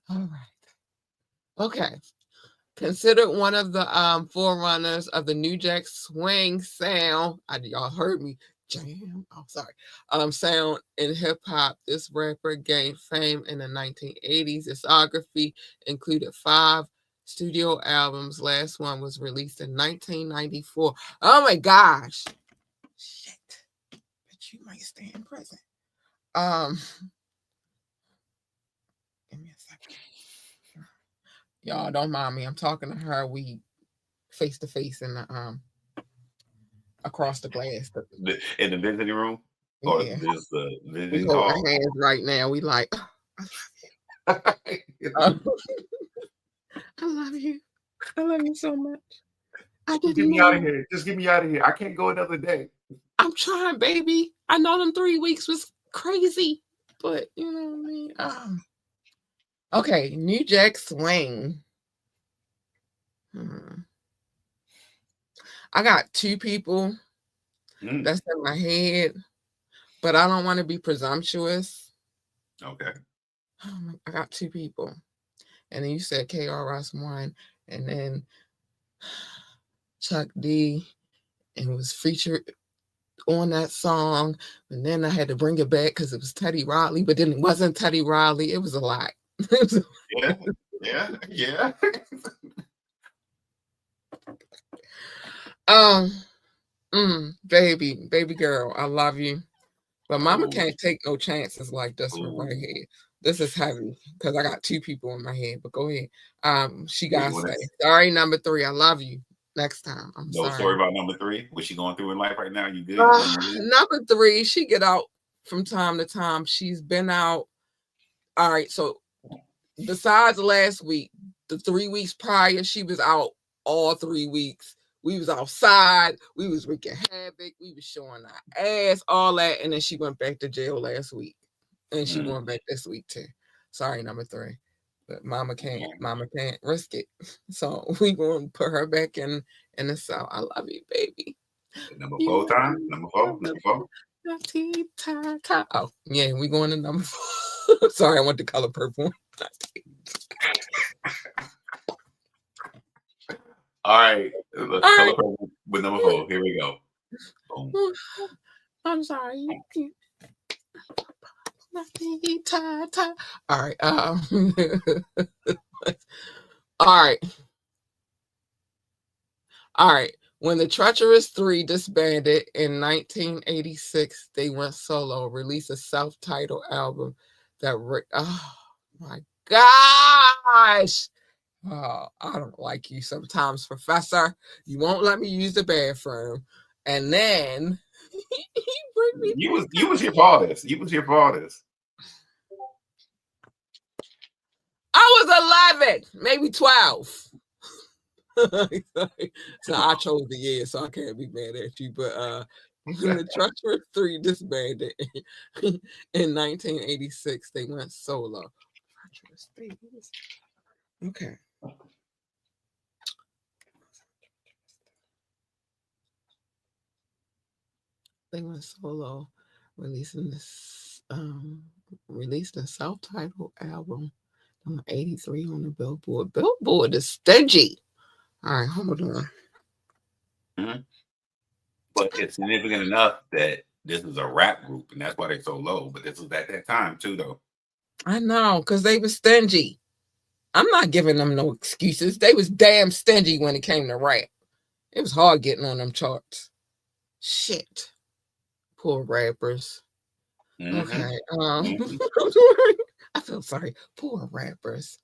All right. Okay. Considered one of the forerunners of the New Jack Swing sound. Y'all heard me. Jam. Oh, sorry. Sound in hip hop. This rapper gained fame in the 1980s. Discography included 5 studio albums. Last one was released in 1994. Oh my gosh. Shit. But you might stay in prison. Give me a second. Y'all don't mind me. I'm talking to her. We face to face in the across the glass. In the visiting room, or Yeah. this We visiting hold hall. our hands right now. We like, oh, I love you. I love you so much. I Just didn't get me out of know. here. Just get me out of here. I can't go another day. I'm trying, baby. I know them 3 weeks was crazy, but you know what I mean. Okay, New Jack Swing. I got 2 people that's in my head, but I don't want to be presumptuous. Okay. I got 2 people. And then you said KRS-One, and then Chuck D, and was featured on that song. And then I had to bring it back because it was Teddy Riley, but then it wasn't Teddy Riley. It was a lot. Yeah. Baby girl, I love you. But mama can't take no chances like this one right here. This is heavy because I got 2 people in my head, but go ahead. She got to stay. Sorry, number 3. I love you. Next time. I'm No sorry. story about number 3. What's she going through in life right now? You good? Number 3, she get out from time to time. She's been out. All right, so besides last week, the 3 weeks prior, she was out all 3 weeks. We was outside. We was wreaking havoc. We was showing our ass, all that. And then she went back to jail last week. And she going back this week too. Sorry, number 3. But mama can't risk it. So we gonna put her back in the cell. I love you, baby. Number 4 time? Number 4? Number 4? Oh, yeah, we going to number 4. Sorry, I want the color purple. All right. Color purple with number 4. Here we go. Boom. I'm sorry. All right. All right. All right. When the Treacherous 3 disbanded in 1986, they went solo, released a self-titled album that, oh my gosh. Oh, I don't like you sometimes, Professor. You won't let me use the bathroom. And then you was here for all this. You was here for all this. I was 11, maybe 12. So I chose the year, so I can't be mad at you. But when the Treacherous 3 disbanded in 1986, they went solo. Treacherous 3. Okay. They went solo, releasing released a self-titled album. Number 83 on the Billboard. Billboard is stingy. All right, hold on. But it's significant enough that this is a rap group, and that's why they're so low. But this was at that time too, though. I know, because they were stingy. I'm not giving them no excuses. They was damn stingy when it came to rap. It was hard getting on them charts. Shit. Poor rappers. Okay. I feel sorry. Poor rappers.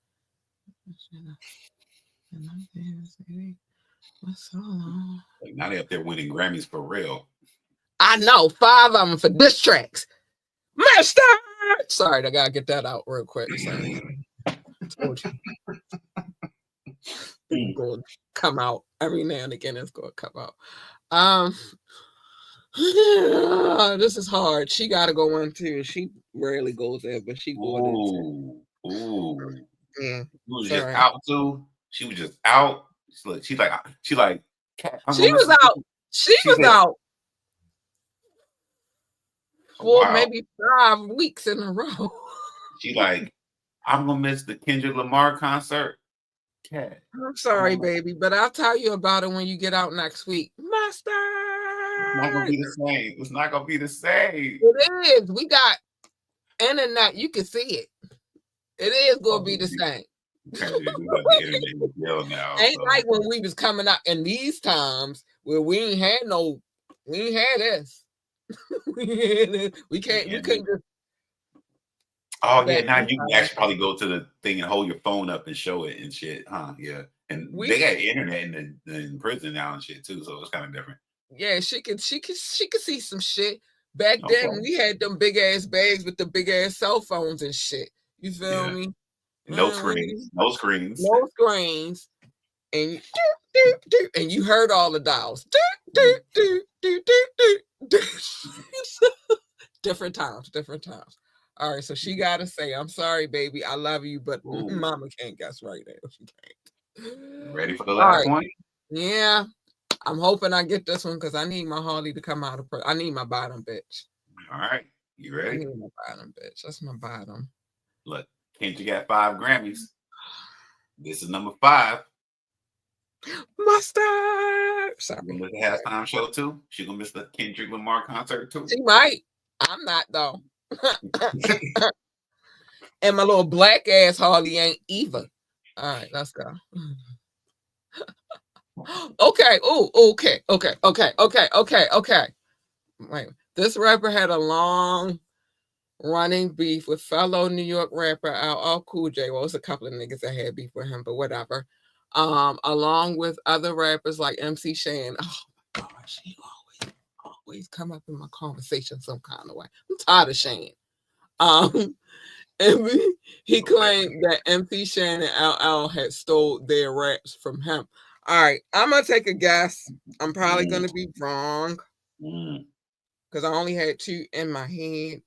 What's so long? Like now they up there winning Grammys for real. I know 5 of them for diss tracks. Master. Sorry, I gotta get that out real quick. Sorry, I told you it's Mm. going to come out every now and again. It's going to come out. Um, this is hard. She got to go in too. She rarely goes there, but she going in too. Ooh. Yeah, She was just sorry. out too. She was just out. She like, I'm She gonna miss was the out. She she was said, out oh, for wow. maybe 5 weeks in a row. She like, I'm gonna miss the Kendrick Lamar concert. Cat. I'm I'm sorry, on baby, but I'll tell you about it when you get out next week. Master. It's not gonna be the same. It's not gonna be the same. It is. We got internet. You can see it. It is going to be the same. Apparently, we have the internet in jail now. Ain't So like when we was coming up in these times where we ain't had this. We yeah. couldn't just Oh yeah, back now then. you can actually probably go to the thing and hold your phone up and show it and shit, huh? Yeah, and We they got internet in prison now and shit too, so it's kind of different. yeah, she could see some shit. Back then Okay. we had them big ass bags with the big ass cell phones and shit. You feel Yeah. me? No screens. No screens. No screens. And and you heard all the dials. Different times, different times. All right, so she gotta say, "I'm sorry, baby, I love you, but Ooh. Mama can't guess right now. She can't." Ready for the All last right, one? yeah, I'm hoping I get this one because I need my Harley to come out of. I need my bottom bitch. All right. You I ready? need my bottom bitch. That's my bottom. Look, Kendrick got 5 Grammys. This is number 5. Mustard. She Sorry, gonna miss the halftime show too. She gonna miss the Kendrick Lamar concert too. she might. I'm not though. And my little black ass Harley ain't either. All right, let's go. Okay. Oh, okay. Wait. This rapper had a long running beef with fellow New York rapper LL Cool J. Well, it's a couple of niggas that had beef with him, but whatever. Along with other rappers like MC Shan. Oh my gosh, he always come up in my conversation some kind of way. I'm tired of Shan. Um, and he claimed that MC Shan and LL had stole their raps from him. All right, I'm gonna take a guess. I'm probably gonna be wrong because I only had 2 in my head.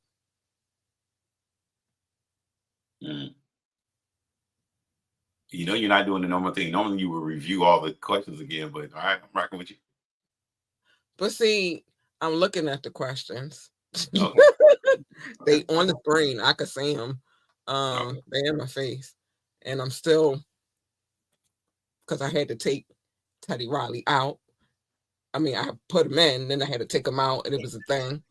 You know you're not doing the normal thing. Normally you will review all the questions again, but all right, I'm rocking with you. But see, I'm looking at the questions. Okay. They on the screen. I could see them. Okay. They in my face, and I'm still because I had to take Teddy Riley out. I mean, I put him in, then I had to take him out, and it was a thing.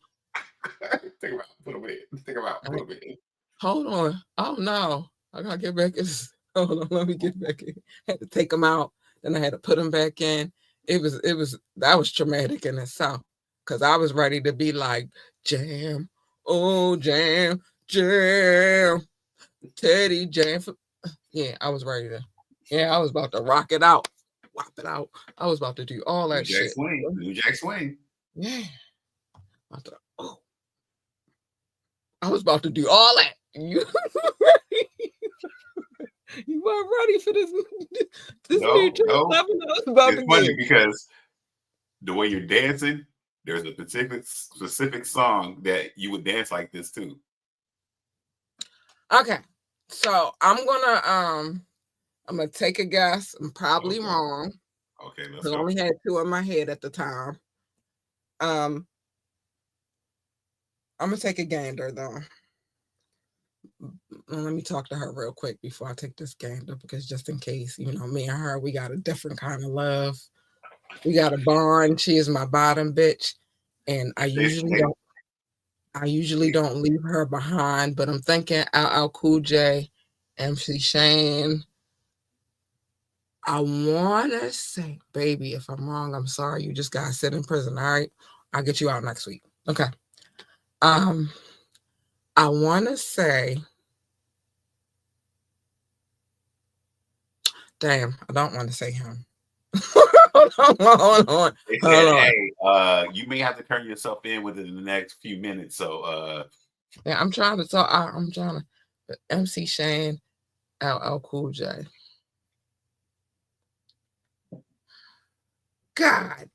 Think about put them in. Think about put them in. Hold on. Oh no, I gotta get back in. Hold on, let me get back in. I had to take him out, then I had to put him back in. That was traumatic in itself because I was ready to be like jam, oh jam, Teddy jam. Yeah, I was ready to. Yeah, I was about to rock it out, whop it out. I was about to do all New that Jack shit. Swing. New Jack Swing. Yeah, oh, I was about to do all that. You weren't ready for this new No. stuff I was about It's to funny give. because the way you're dancing, there's a specific song that you would dance like this too. Okay. So I'm gonna take a guess. I'm probably wrong. Okay, let's I go. only had 2 in my head at the time. Um I'm gonna take a gander though. Let me talk to her real quick before I take this gander because just in case, me and her, we got a different kind of love. We got a bond. She is my bottom bitch. And I usually don't leave her behind, but I'm thinking LL Cool J, MC Shane. I want to say, baby, if I'm wrong, I'm sorry. You just got to sit in prison. All right. I'll get you out next week. Okay. I want to say Damn, I don't want to say him. Hold They said, on. "Hey, you may have to turn yourself in within the next few minutes." So, Yeah, I'm trying to talk. I'm trying to. MC Shane, LL Cool J. God,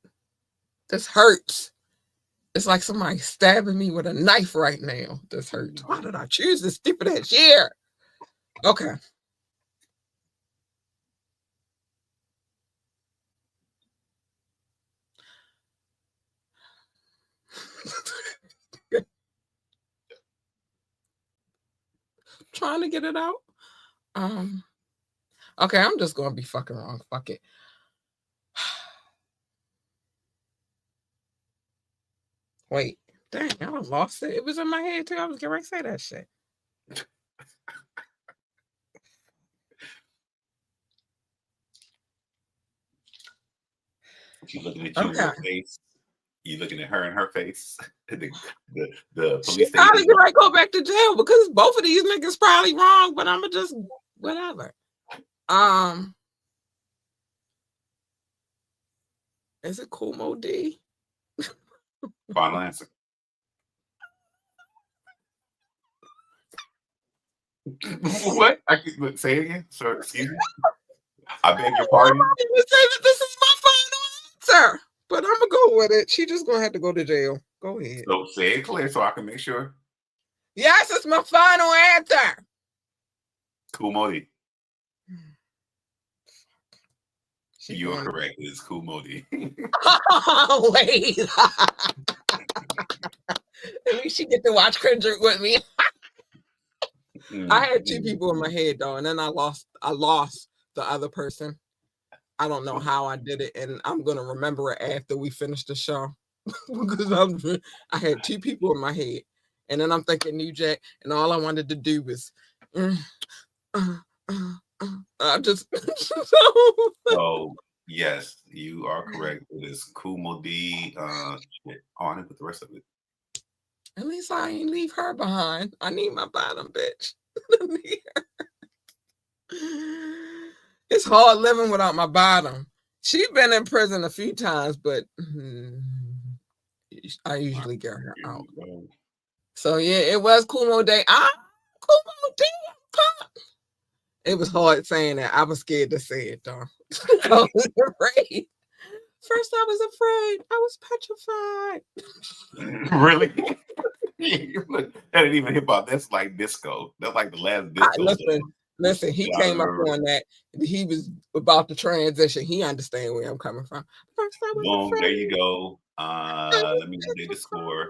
this hurts. It's like somebody stabbing me with a knife right now. This hurts. Why did I choose this stupid ass year? Okay. Trying to get it out. Um. Okay, I'm just gonna be fucking wrong. Fuck it. Wait. Dang, I lost it. It was in my head too. I was getting ready to say that shit. she looking at you in Okay. your face. You looking at her in her face. The She police probably station. could like go back to jail because both of these niggas probably wrong, but I'ma just whatever. Is it Kumo D? Final answer. What? I could say it again. Sir, excuse me. I beg your Well, I'm pardon. not even saying that this is my final answer, but I'm gonna go with it. She just gonna have to go to jail. Go ahead. So say it clear so I can make sure. Yes, it's my final answer. Kumodi. She You are going. correct. It's Kumodi. Oh, wait. At least she get to watch Kendrick with me. I had two people in my head though, and then I lost the other person. I don't know how I did it, and I'm gonna remember it after we finish the show. Because I had two people in my head, and then I'm thinking New Jack, and all I wanted to do was I just So yes, you are correct. It is Kumodi. Shit. Oh, I didn't put the rest of it. at least I ain't leave her behind. I need my bottom bitch. It's hard living without my bottom. She's been in prison a few times, but I usually get her out. So yeah, it was Kumo Day. Kumo Day. It was hard saying that. I was scared to say it though. I was afraid. First, I was afraid. I was petrified. Really? That didn't even hip hop. That's like disco. That's like the last disco song. Listen. He came up on that. He was about to transition. He understand where I'm coming from. First, I was Boom, there you afraid. go. I was Let me update the score.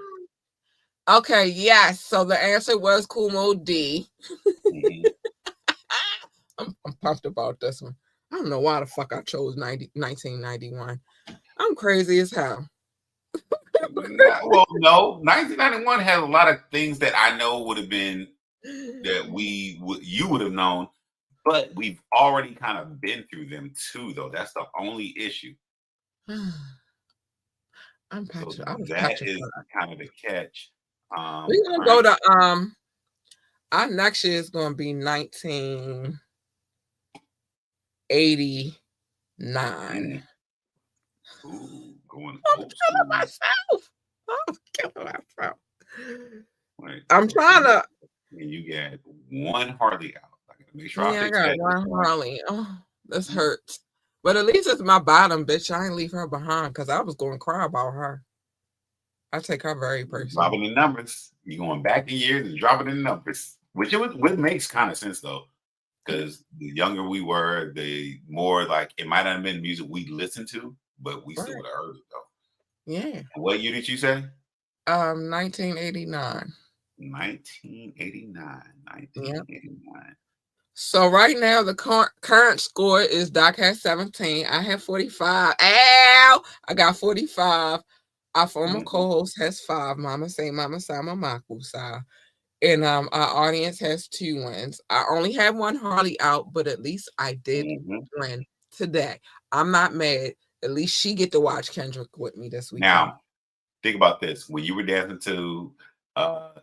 petrified. Okay, yes. So the answer was Kumo D. Mhm. I'm pumped about this one. I don't know why the fuck I chose 1991. I'm crazy as hell. Well, no, 1991 has a lot of things that I know would have been that you would have known, but we've already kind of been through them too, though. That's the only issue. So I was that petrified. is kind of the catch. We're gonna go to our next year is gonna be 1989. Ooh, going I'm old killing school. myself. I'm killing myself. Right. I'm trying to. And you get one Harley out. I gotta make sure I Yeah, I fix got that. one Harley. Oh, this hurts. But at least it's my bottom bitch. I ain't leave her behind because I was going to cry about her. I take her very personal. Dropping the numbers. You're going back in years and dropping the numbers. Which makes kind of sense though. Because the younger we were, the more like it might not have been music we listened to, but we still Right. would have heard it though. Yeah. And what year did you say? 1989. 1989. Yeah. 1989. So right now the current score is Doc has 17. I have 45. Ow! I got 45. Our former co-host has 5. Mama say Mama Sama Makusa. And our audience has 2 wins. I only have one Harley out, but at least I did win today. I'm not mad. At least she get to watch Kendrick with me this weekend. Now, think about this. When you were dancing to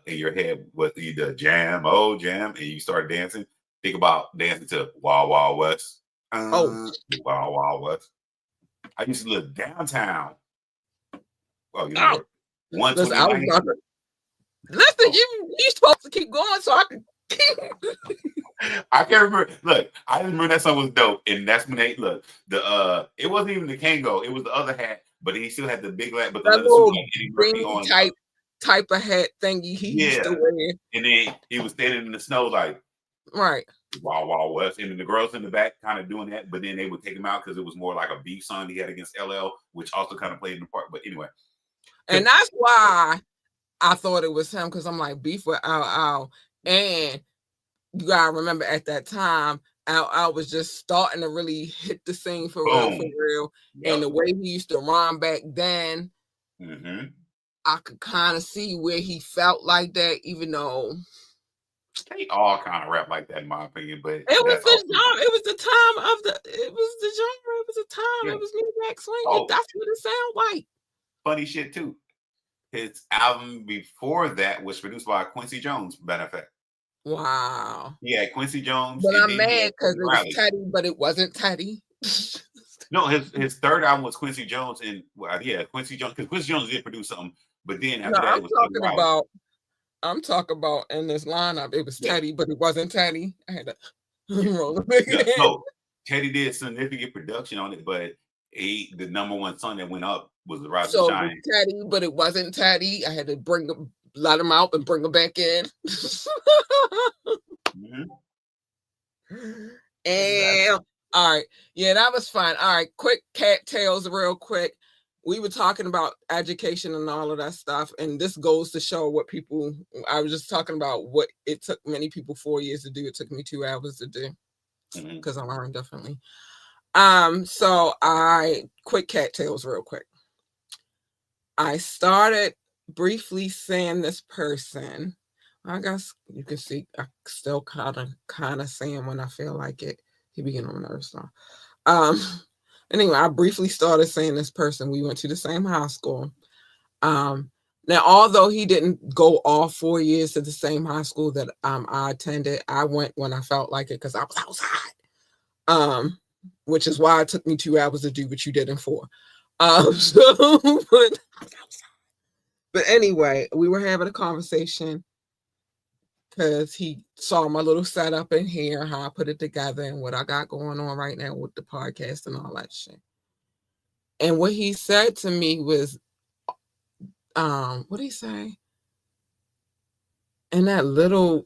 in your head was either jam, and you started dancing, think about dancing to Wild Wild West. Wow, wow, what? I used to live downtown. Oh, you oh, know, listen, I was 129th. about to listen. Oh, You supposed to keep going so I can keep. I can't remember. Look, I just remember that song was dope, and that's when they look. It wasn't even the Kango, it was the other hat, but he still had the big hat, but the That leather suit little like Eddie Murphy green on. type of hat thingy he used to Yeah, wear. and then he was standing in the snow like Right. Wild Wild West, and then the girls in the back kind of doing that, but then they would take him out because it was more like a beef song he had against LL, which also kind of played in the part. But anyway, And that's why I thought it was him, because I'm like, beef with Ow Ow. And you gotta remember at that time, Ow Ow was just starting to really hit the scene for real, for boom, real. And yep. the way he used to rhyme back then, Mm-hmm. I could kind of see where he felt like that, even though They all kind of rap like that, in my opinion, but it was that's the also genre, it was the time of it was the genre, it was a time, yeah. it was new jack swing. Oh, That's what it sound like. funny shit too. His album before that was produced by Quincy Jones, matter of fact. Wow. Yeah, Quincy Jones, But and I'm then he mad had because Teddy it was Riley. Teddy, but it wasn't Teddy. No, his third album was Quincy Jones, and yeah, Quincy Jones, because Quincy Jones did produce something, but then No, after that it was Teddy Riley. I'm talking about in this lineup. It was Yeah, Teddy, but it wasn't Teddy. I had to yeah, roll a big yeah. head. No, Teddy did significant production on it, but the number one song that went up was "The Rise and So it was Shine." Teddy, but it wasn't Teddy. I had to let him out and bring him back in. Mm-hmm. And Exactly. all right, yeah, that was fun. All right, quick cattails, real quick. We were talking about education and all of that stuff, and this goes to show what people. I was just talking about what it took many people 4 years to do. It took me 2 hours to do Mm-hmm. because I learned differently. So I quick cattails, real quick. I started briefly seeing this person. I guess you can see I still kind of see him when I feel like it. He be getting on my nerves now. Um, anyway, I briefly started seeing this person. We went to the same high school. Now, although he didn't go all 4 years to the same high school that I attended, I went when I felt like it because I was outside. Which is why it took me 2 hours to do what you did in four. So, but anyway, we were having a conversation because he saw my little setup in here, how I put it together, and what I got going on right now with the podcast and all that shit. And what he said to me was, what did he say? In that little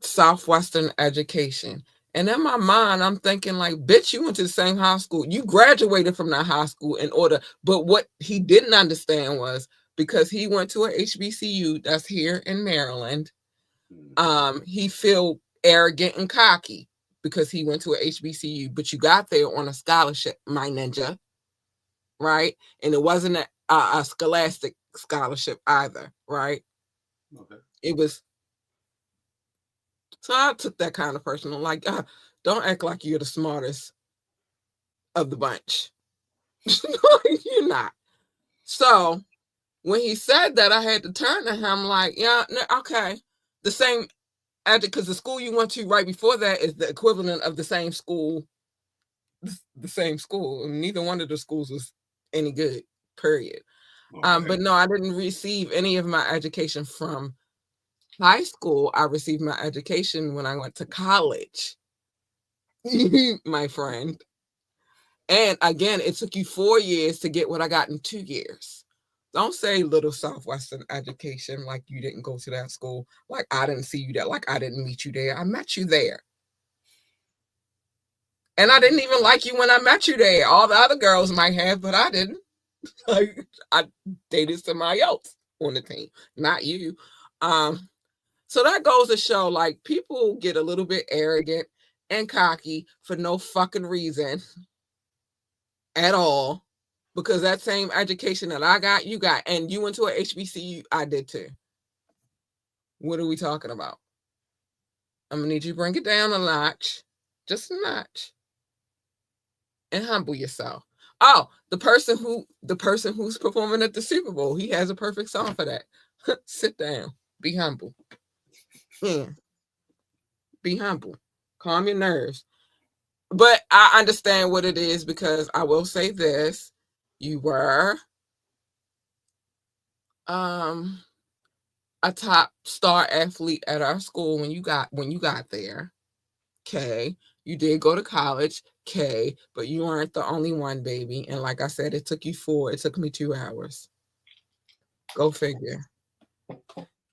Southwestern education. And in my mind, I'm thinking like, bitch, you went to the same high school. You graduated from that high school in order. But what he didn't understand was because he went to a HBCU that's here in Maryland, he feel arrogant and cocky because he went to a HBCU. But you got there on a scholarship, my ninja, right? And it wasn't a scholastic scholarship either, right? Okay. It was. So I took that kind of personal, like, don't act like you're the smartest of the bunch. You're not. So when he said that, I had to turn to him like, yeah, no, okay. The same, because the school you went to right before that is the equivalent of the same school, the same school. Neither one of the schools was any good, period. Okay. But no, I didn't receive any of my education from high school. I received my education when I went to college, my friend. And again, it took you 4 years to get what I got in 2 years. Don't say little Southwestern education like you didn't go to that school, like I didn't see you there, like I didn't meet you there. I met you there. And I didn't even like you when I met you there. All the other girls might have, but I didn't. Like I dated somebody else on the team, not you. So that goes to show like people get a little bit arrogant and cocky for no fucking reason at all, because that same education that I got, you got, and you went to a HBCU, I did too. What are we talking about? I'm gonna need you to bring it down a notch, just a notch, and humble yourself. Oh, the person who's performing at the Super Bowl, he has a perfect song for that. Sit down, be humble. Yeah, be humble, calm your nerves. But I understand what it is because I will say this. You were a top star athlete at our school when you got there. Okay. You did go to college, okay, but you weren't the only one, baby. And like I said, it took you 4. It took me 2 hours. Go figure.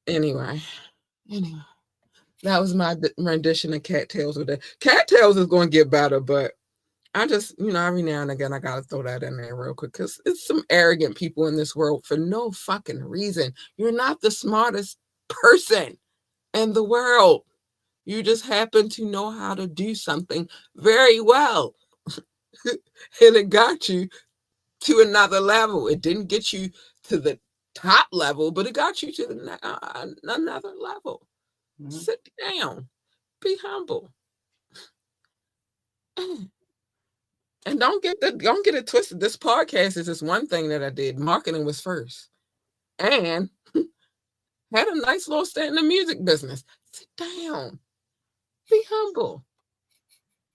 Anyway. Anyway. That was my rendition of Cattails with it. Cattails is going to get better, but I just, every now and again, I got to throw that in there real quick because it's some arrogant people in this world for no fucking reason. You're not the smartest person in the world. You just happen to know how to do something very well. And it got you to another level. It didn't get you to the top level, but it got you to another level. Mm-hmm. Sit down. Be humble. And don't get it twisted. This podcast is just one thing that I did. Marketing was first. And had a nice little stint in the music business. Sit down. Be humble.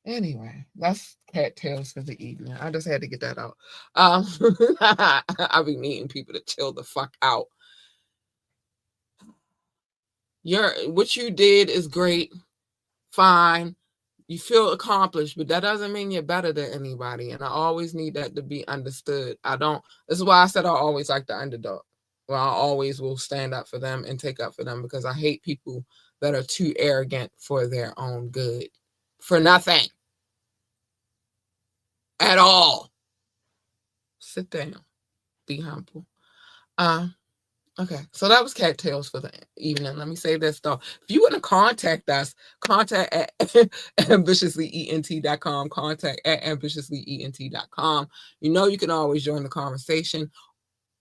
Anyway, that's cattails for the evening. I just had to get that out. I'll be needing people to chill the fuck out. What you did is great. Fine. You feel accomplished, but that doesn't mean you're better than anybody. And I always need that to be understood. This is why I said I always like the underdog. Well, I always will stand up for them and take up for them because I hate people that are too arrogant for their own good. For nothing. At all. Sit down. Be humble. Okay, so that was cattails for the evening. Let me say this though. If you want to contact us, contact at ambitiouslyent.com, contact at ambitiouslyent.com. You can always join the conversation.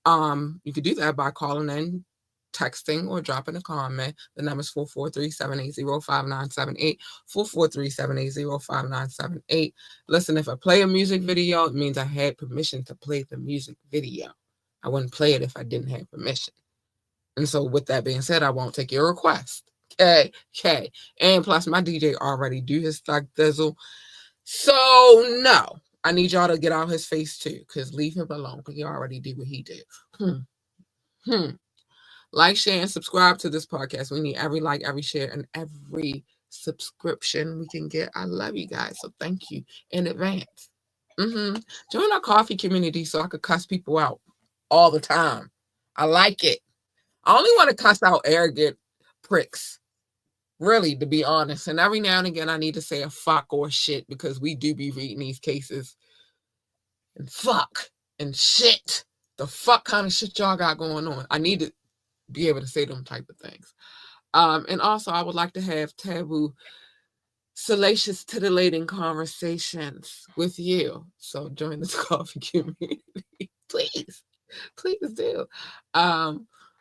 You could do that by calling in, texting, or dropping a comment. The number is 443-780-5978, 443-780-5978. Listen, if I play a music video, it means I had permission to play the music video. I wouldn't play it if I didn't have permission. And so with that being said, I won't take your request. Okay. And plus my DJ already do his thug thizzle. So no, I need y'all to get out his face too, because leave him alone, because he already did what he did. Like, share, and subscribe to this podcast. We need every like, every share, and every subscription we can get. I love you guys. So thank you in advance. Join our coffee community so I could cuss people out all the time. I like it. I only want to cuss out arrogant pricks, really, to be honest. And every now and again, I need to say a fuck or shit because we do be reading these cases. And fuck and shit. The fuck kind of shit y'all got going on. I need to be able to say them type of things. And also, I would like to have taboo, salacious, titillating conversations with you. So join this coffee community, please. Please do.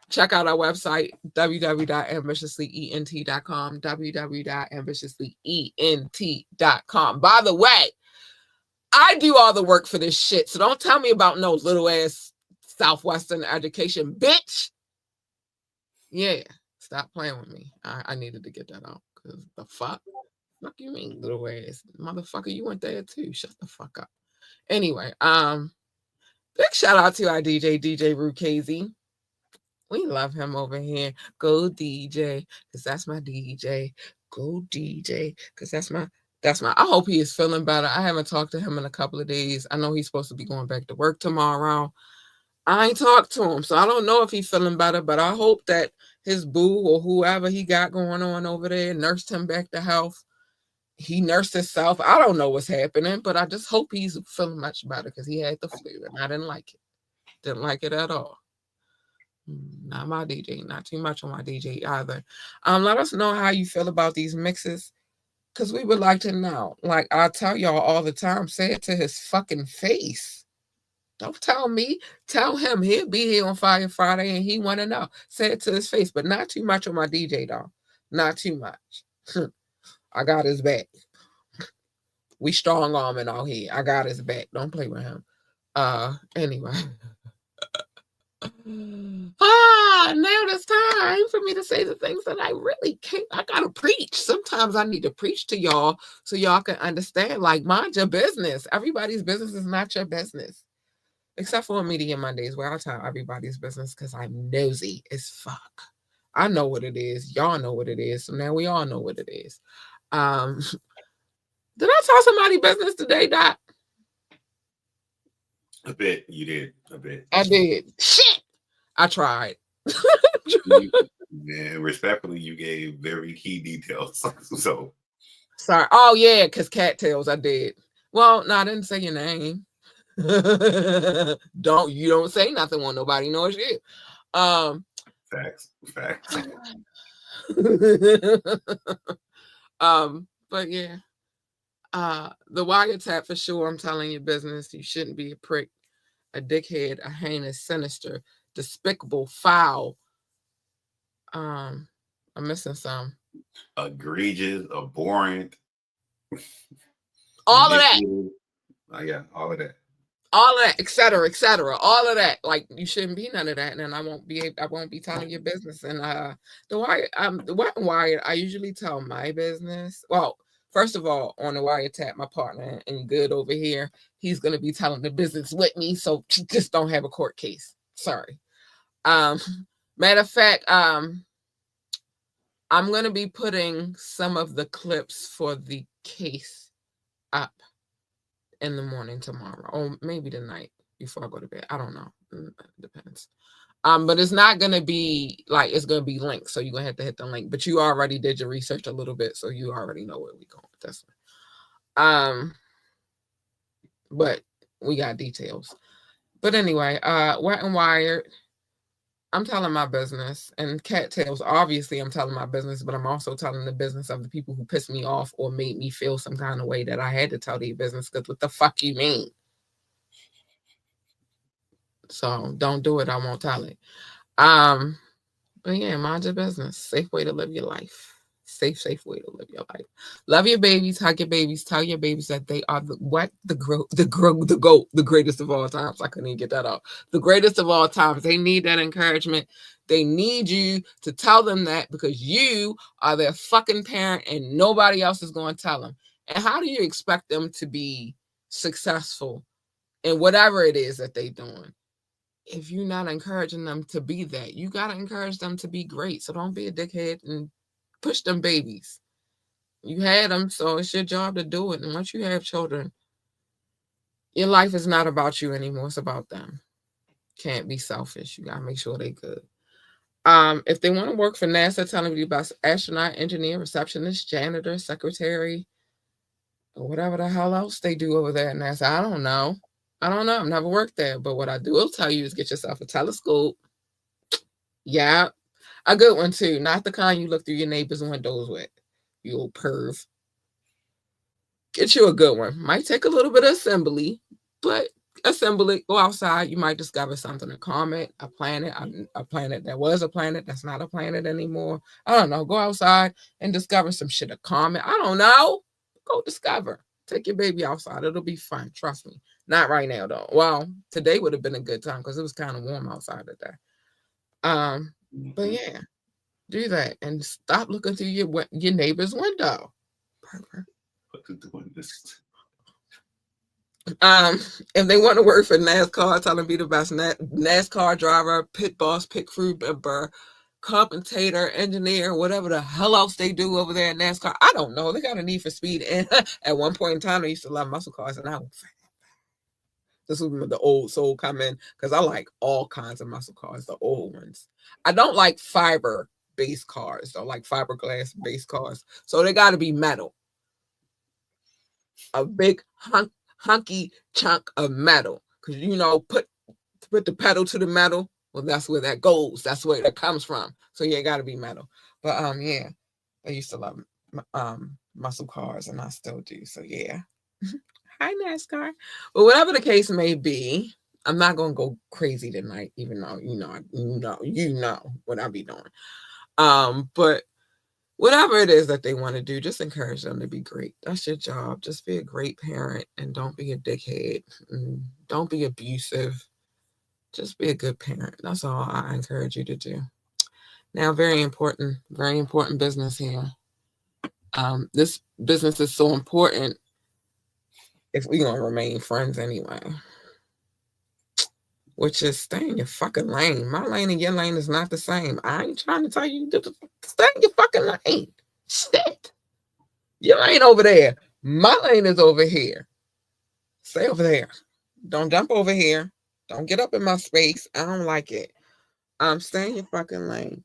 Check out our website, www.ambitiouslyent.com, www.ambitiouslyent.com. By the way, I do all the work for this shit, so don't tell me about no little ass Southwestern education, bitch. Yeah, stop playing with me. I needed to get that out, because the fuck you mean, little ass motherfucker? You went there too. Shut the fuck up. Anyway, big shout out to our DJ Rukazy. We love him over here. Go DJ, because that's my DJ. Go DJ, because that's my. I hope he is feeling better. I haven't talked to him in a couple of days. I know he's supposed to be going back to work tomorrow. I ain't talked to him, so I don't know if he's feeling better, but I hope that his boo or whoever he got going on over there nursed him back to health. He nursed himself. I don't know what's happening, but I just hope he's feeling much better because he had the flu and I didn't like it. Didn't like it at all. Not my DJ, not too much on my DJ either. Let us know how you feel about these mixes, because we would like to know. Like I tell y'all all the time, say it to his fucking face. Don't tell me, tell him. He'll be here on Fire Friday and he want to know. Say it to his face, but not too much on my DJ, though. Not too much. I got his back. We strong arming out here. I got his back. Don't play with him. Anyway. Now it's time for me to say the things that I really can't. I gotta preach. Sometimes I need to preach to y'all so y'all can understand. Like, mind your business. Everybody's business is not your business. Except for Media Mondays, where I tell everybody's business because I'm nosy as fuck. I know what it is. Y'all know what it is. So now we all know what it is. Um, did I tell somebody business today, Doc? A bit. You did. A bit. I did. Shit. I tried. Respectfully, you gave very key details. So Sorry. Oh yeah, because cattails. I did. Well, no, I didn't say your name. don't say nothing when nobody knows you. facts. But yeah. The wiretap for sure. I'm telling you business. You shouldn't be a prick, a dickhead, a heinous, sinister, despicable, foul. I'm missing some. Egregious, abhorrent, All of that. Yeah, all of that. All of that, etc., all of that. Like, you shouldn't be none of that, and then I won't be telling your business. And the Wet and Wired, I usually tell my business. Well, first of all, on the wiretap, my partner and good over here, he's gonna be telling the business with me, so just don't have a court case. Sorry. Um, Matter of fact, I'm gonna be putting some of the clips for the case up in the morning tomorrow, or maybe the night before I go to bed. I don't know. It depends. But it's not gonna be like it's gonna be linked, so you're gonna have to hit the link. But you already did your research a little bit, so you already know where we're going with this one. But we got details. But anyway, Wet and Wired, I'm telling my business, and cattails, obviously I'm telling my business, but I'm also telling the business of the people who pissed me off or made me feel some kind of way that I had to tell their business, because what the fuck you mean? So don't do it. I won't tell it. But yeah, mind your business. Safe way to live your life. Safe way to live your life. Love your babies, hug your babies, tell your babies that they are the GOAT, the greatest of all times. I couldn't even get that out. The greatest of all times. They need that encouragement. They need you to tell them that, because you are their fucking parent and nobody else is going to tell them. And how do you expect them to be successful in whatever it is that they're doing if you're not encouraging them to be that? You got to encourage them to be great. So don't be a dickhead and push them babies. You had them, so it's your job to do it. And once you have children, your life is not about you anymore. It's about them. Can't be selfish. You got to make sure they good. If they want to work for NASA, tell them to be about astronaut, engineer, receptionist, janitor, secretary, or whatever the hell else they do over there at NASA. I don't know. I've never worked there. But what I will tell you is get yourself a telescope. Yeah. A good one too. Not the kind you look through your neighbor's windows with. You old perv. Get you a good one. Might take a little bit of assembly, but assemble it. Go outside. You might discover something to comment. A planet that was a planet that's not a planet anymore. I don't know. Go outside and discover some shit to comment. I don't know. Go discover. Take your baby outside. It'll be fun. Trust me. Not right now though. Well, today would have been a good time because it was kind of warm outside today. But yeah, do that and stop looking through your neighbor's window. If they want to work for NASCAR, tell them be the best NASCAR driver, pit boss, pit crew member, commentator, engineer, whatever the hell else they do over there at NASCAR. I don't know. They got a need for speed. And at one point in time, I used to love muscle cars, and I was this was when the old soul come in, because I like all kinds of muscle cars, the old ones. I don't like fiber based cars, though, like fiberglass based cars. So they got to be metal. A big hunky chunk of metal, because put the pedal to the metal. Well, that's where that goes. That's where that comes from. So yeah, it got to be metal. But yeah, I used to love muscle cars, and I still do. So yeah. Hi NASCAR. But whatever the case may be, I'm not gonna go crazy tonight, even though you know what I'll be doing. But whatever it is that they want to do, just encourage them to be great. That's your job. Just be a great parent and don't be a dickhead. And don't be abusive. Just be a good parent. That's all I encourage you to do. Now, very important business here. This business is so important if we're gonna remain friends anyway. Which is stay in your fucking lane. My lane and your lane is not the same. I ain't trying to tell you to stay in your fucking lane. Shit. Your lane over there. My lane is over here. Stay over there. Don't jump over here. Don't get up in my space. I don't like it. Stay in your fucking lane.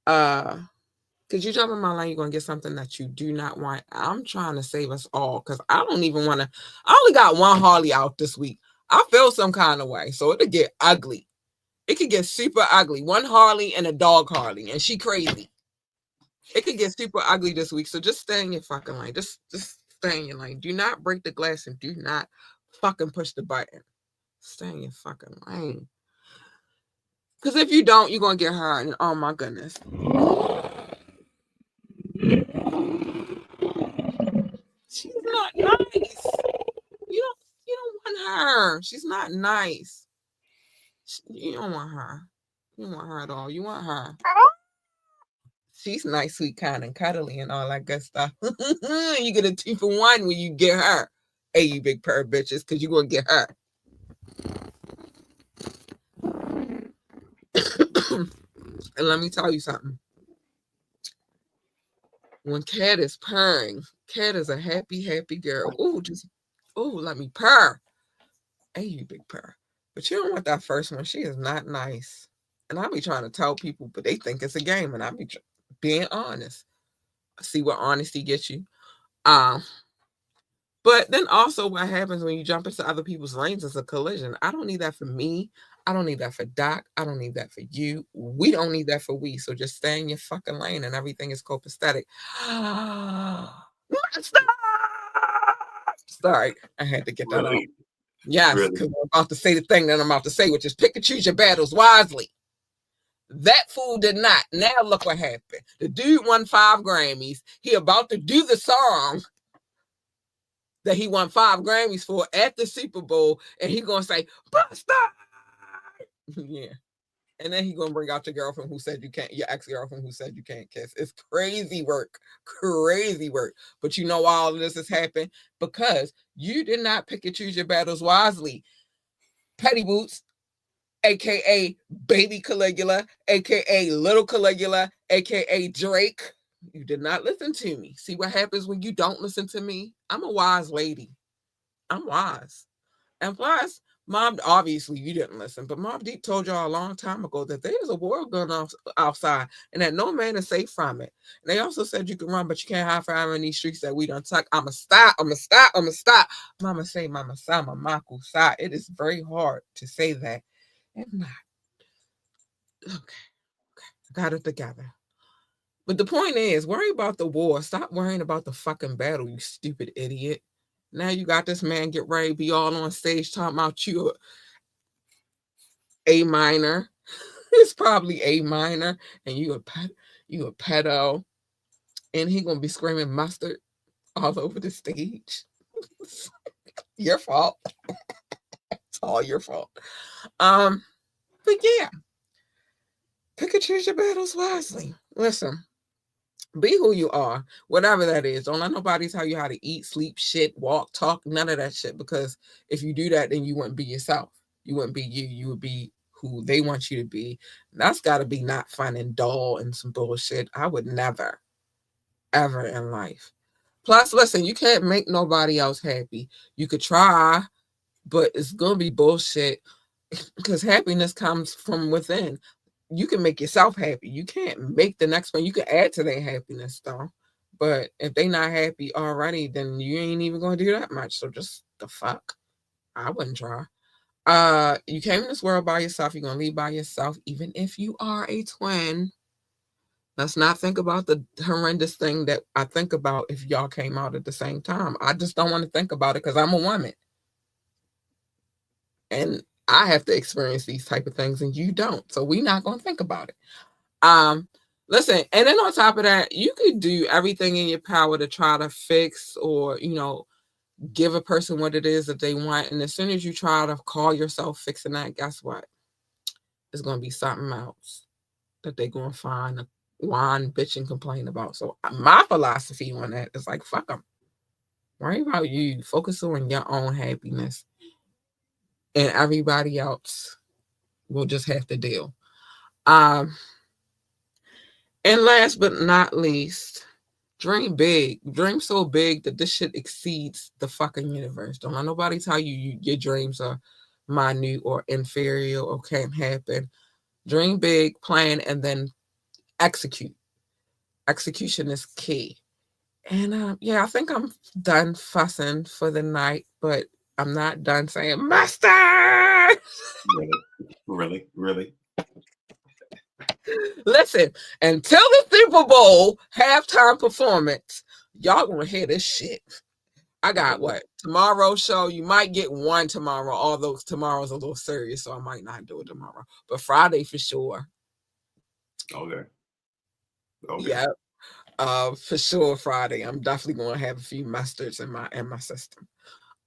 Because you jump in my lane, you're gonna get something that you do not want. I'm trying to save us all because I don't even want to. I only got one Harley out this week. I feel some kind of way, so it'll get ugly. It could get super ugly. One Harley and a dog Harley, and she crazy. It could get super ugly this week. So just stay in your fucking lane. Just stay in your lane. Do not break the glass and do not fucking push the button. Stay in your fucking lane. Because if you don't, you're gonna get hurt. And oh my goodness. She's not nice. You don't want her. She's not nice. You don't want her. You don't want her at all. You want her. She's nice, sweet, kind, and cuddly, and all that good stuff. You get a 2-for-1 when you get her. Hey, you big pair of bitches, because you're going to get her. And let me tell you something. When Cat is purring, Cat is a happy, happy girl. Let me purr. Hey, you big purr. But you don't want that first one. She is not nice. And I be trying to tell people, but they think it's a game, and I be being honest. See what honesty gets you. But then also what happens when you jump into other people's lanes is a collision. I don't need that for me. I don't need that for Doc. I don't need that for you. We don't need that for we. So just stay in your fucking lane and everything is copacetic. Stop! Sorry, I had to get that out. Yes, because I'm about to say the thing that I'm about to say, which is pick and choose your battles wisely. That fool did not. Now look what happened. The dude won 5 Grammys. He about to do the song that he won 5 Grammys for at the Super Bowl, and he gonna say, Buster! Yeah. And then he gonna bring out your girlfriend who said you can't, your ex-girlfriend who said you can't kiss. It's crazy work. Crazy work. But you know why all of this has happened? Because you did not pick and choose your battles wisely. Petty Boots, aka Baby Caligula, aka Little Caligula, aka Drake. You did not listen to me. See what happens when you don't listen to me? I'm a wise lady. I'm wise. And plus, Mom, obviously you didn't listen, but Mom Deep told y'all a long time ago that there's a war going on outside and that no man is safe from it. And they also said you can run, but you can't hide forever in these streets that we done tuck. I'ma stop. Mama say, Mama Sama, Maku Sa. It is very hard to say that. And not. Okay. I got it together. But the point is, worry about the war. Stop worrying about the fucking battle, you stupid idiot. Now you got this man get ready to be all on stage talking about you A minor. It's probably A minor, and you a pedo, and he gonna be screaming mustard all over the stage. Your fault. It's all your fault. But yeah, pick and choose your battles wisely. Listen. Be who you are, whatever that is. Don't let nobody tell you how to eat, sleep, shit, walk, talk, none of that shit. Because if you do that, then you wouldn't be yourself. You wouldn't be you. You would be who they want you to be. That's got to be not fun and dull and some bullshit. I would never, ever in life. Plus, listen, you can't make nobody else happy. You could try, but it's going to be bullshit because happiness comes from within. You can make yourself happy. You can't make the next one. You can add to their happiness though. But if they not happy already, then you ain't even gonna do that much. So just the fuck. I wouldn't try. You came in this world by yourself. You're gonna leave by yourself, even if you are a twin. Let's not think about the horrendous thing that I think about if y'all came out at the same time. I just don't want to think about it because I'm a woman. And I have to experience these type of things and you don't. So we're not gonna think about it. Listen, and then on top of that, you could do everything in your power to try to fix or, give a person what it is that they want. And as soon as you try to call yourself fixing that, guess what? It's going to be something else that they're going to find a whine, bitch, and complain about. So my philosophy on that is like, fuck them. Worry about you. Focus on your own happiness. And everybody else will just have to deal. And last but not least, dream big. Dream so big that this shit exceeds the fucking universe. Don't let nobody tell you your dreams are minute or inferior or can't happen. Dream big, plan, and then execute. Execution is key. And yeah, I think I'm done fussing for the night, but I'm not done saying mustard. Really. Listen, until the Super Bowl halftime performance, y'all gonna hear this shit. I got what? Tomorrow's show. You might get one tomorrow, although tomorrow's a little serious, so I might not do it tomorrow. But Friday for sure. Okay. Yeah. For sure Friday. I'm definitely gonna have a few mustards in my system.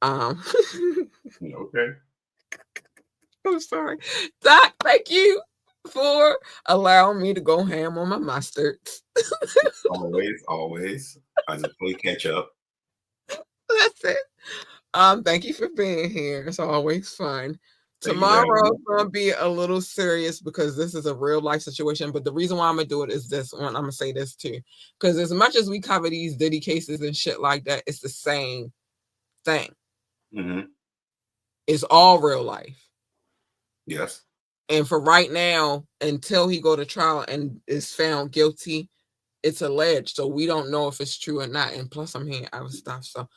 Okay. I'm sorry. Doc, thank you for allowing me to go ham on my mustards. always. I just play catch up. That's it. Thank you for being here. It's always fun. Thank you for having Tomorrow's me. gonna be a little serious because this is a real life situation. But the reason why I'm gonna do it is this one. I'm gonna say this too, because as much as we cover these Diddy cases and shit like that, it's the same thing. Mm-hmm. It's all real life. Yes. And for right now, until he go to trial and is found guilty, it's alleged. So we don't know if it's true or not. And plus, I'm hearing other stuff. So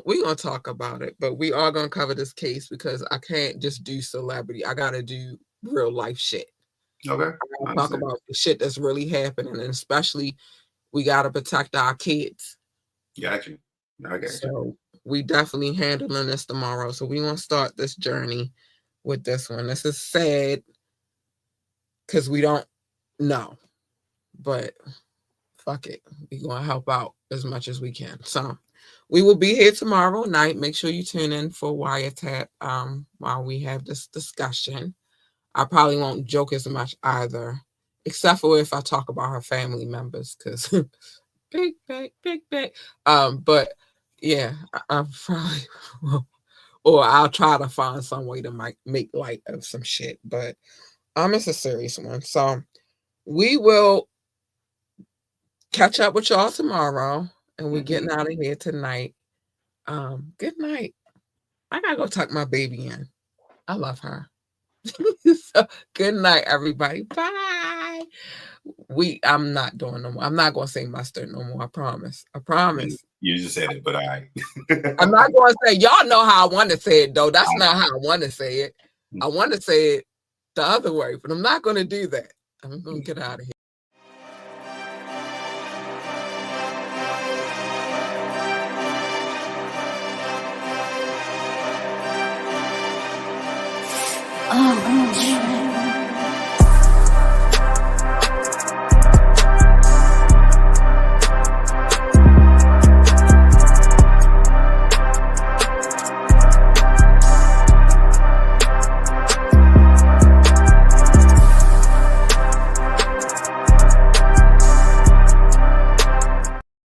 we're going to talk about it. But we are going to cover this case because I can't just do celebrity. I got to do real life shit. Okay. I talk about the shit that's really happening. And especially, we got to protect our kids. Got you. I got you. So we definitely handling this tomorrow. So we want to start this journey with this one. This is sad because we don't know, but fuck it. We're going to help out as much as we can. So we will be here tomorrow night. Make sure you tune in for Wiretap while we have this discussion. I probably won't joke as much either, except for if I talk about her family members, because big. But yeah, I probably will. Or I'll try to find some way to make light of some shit. But it's a serious one. So we will catch up with y'all tomorrow. And we're getting out of here tonight. Good night. I gotta go tuck my baby in. I love her. So good night, everybody. Bye. I'm not doing no more. I'm not gonna say mustard no more. I promise. You just said it, but I. I'm not gonna say. Y'all know how I want to say it though. That's not how I want to say it. I want to say it the other way, but I'm not gonna do that. I'm gonna get out of here. Oh,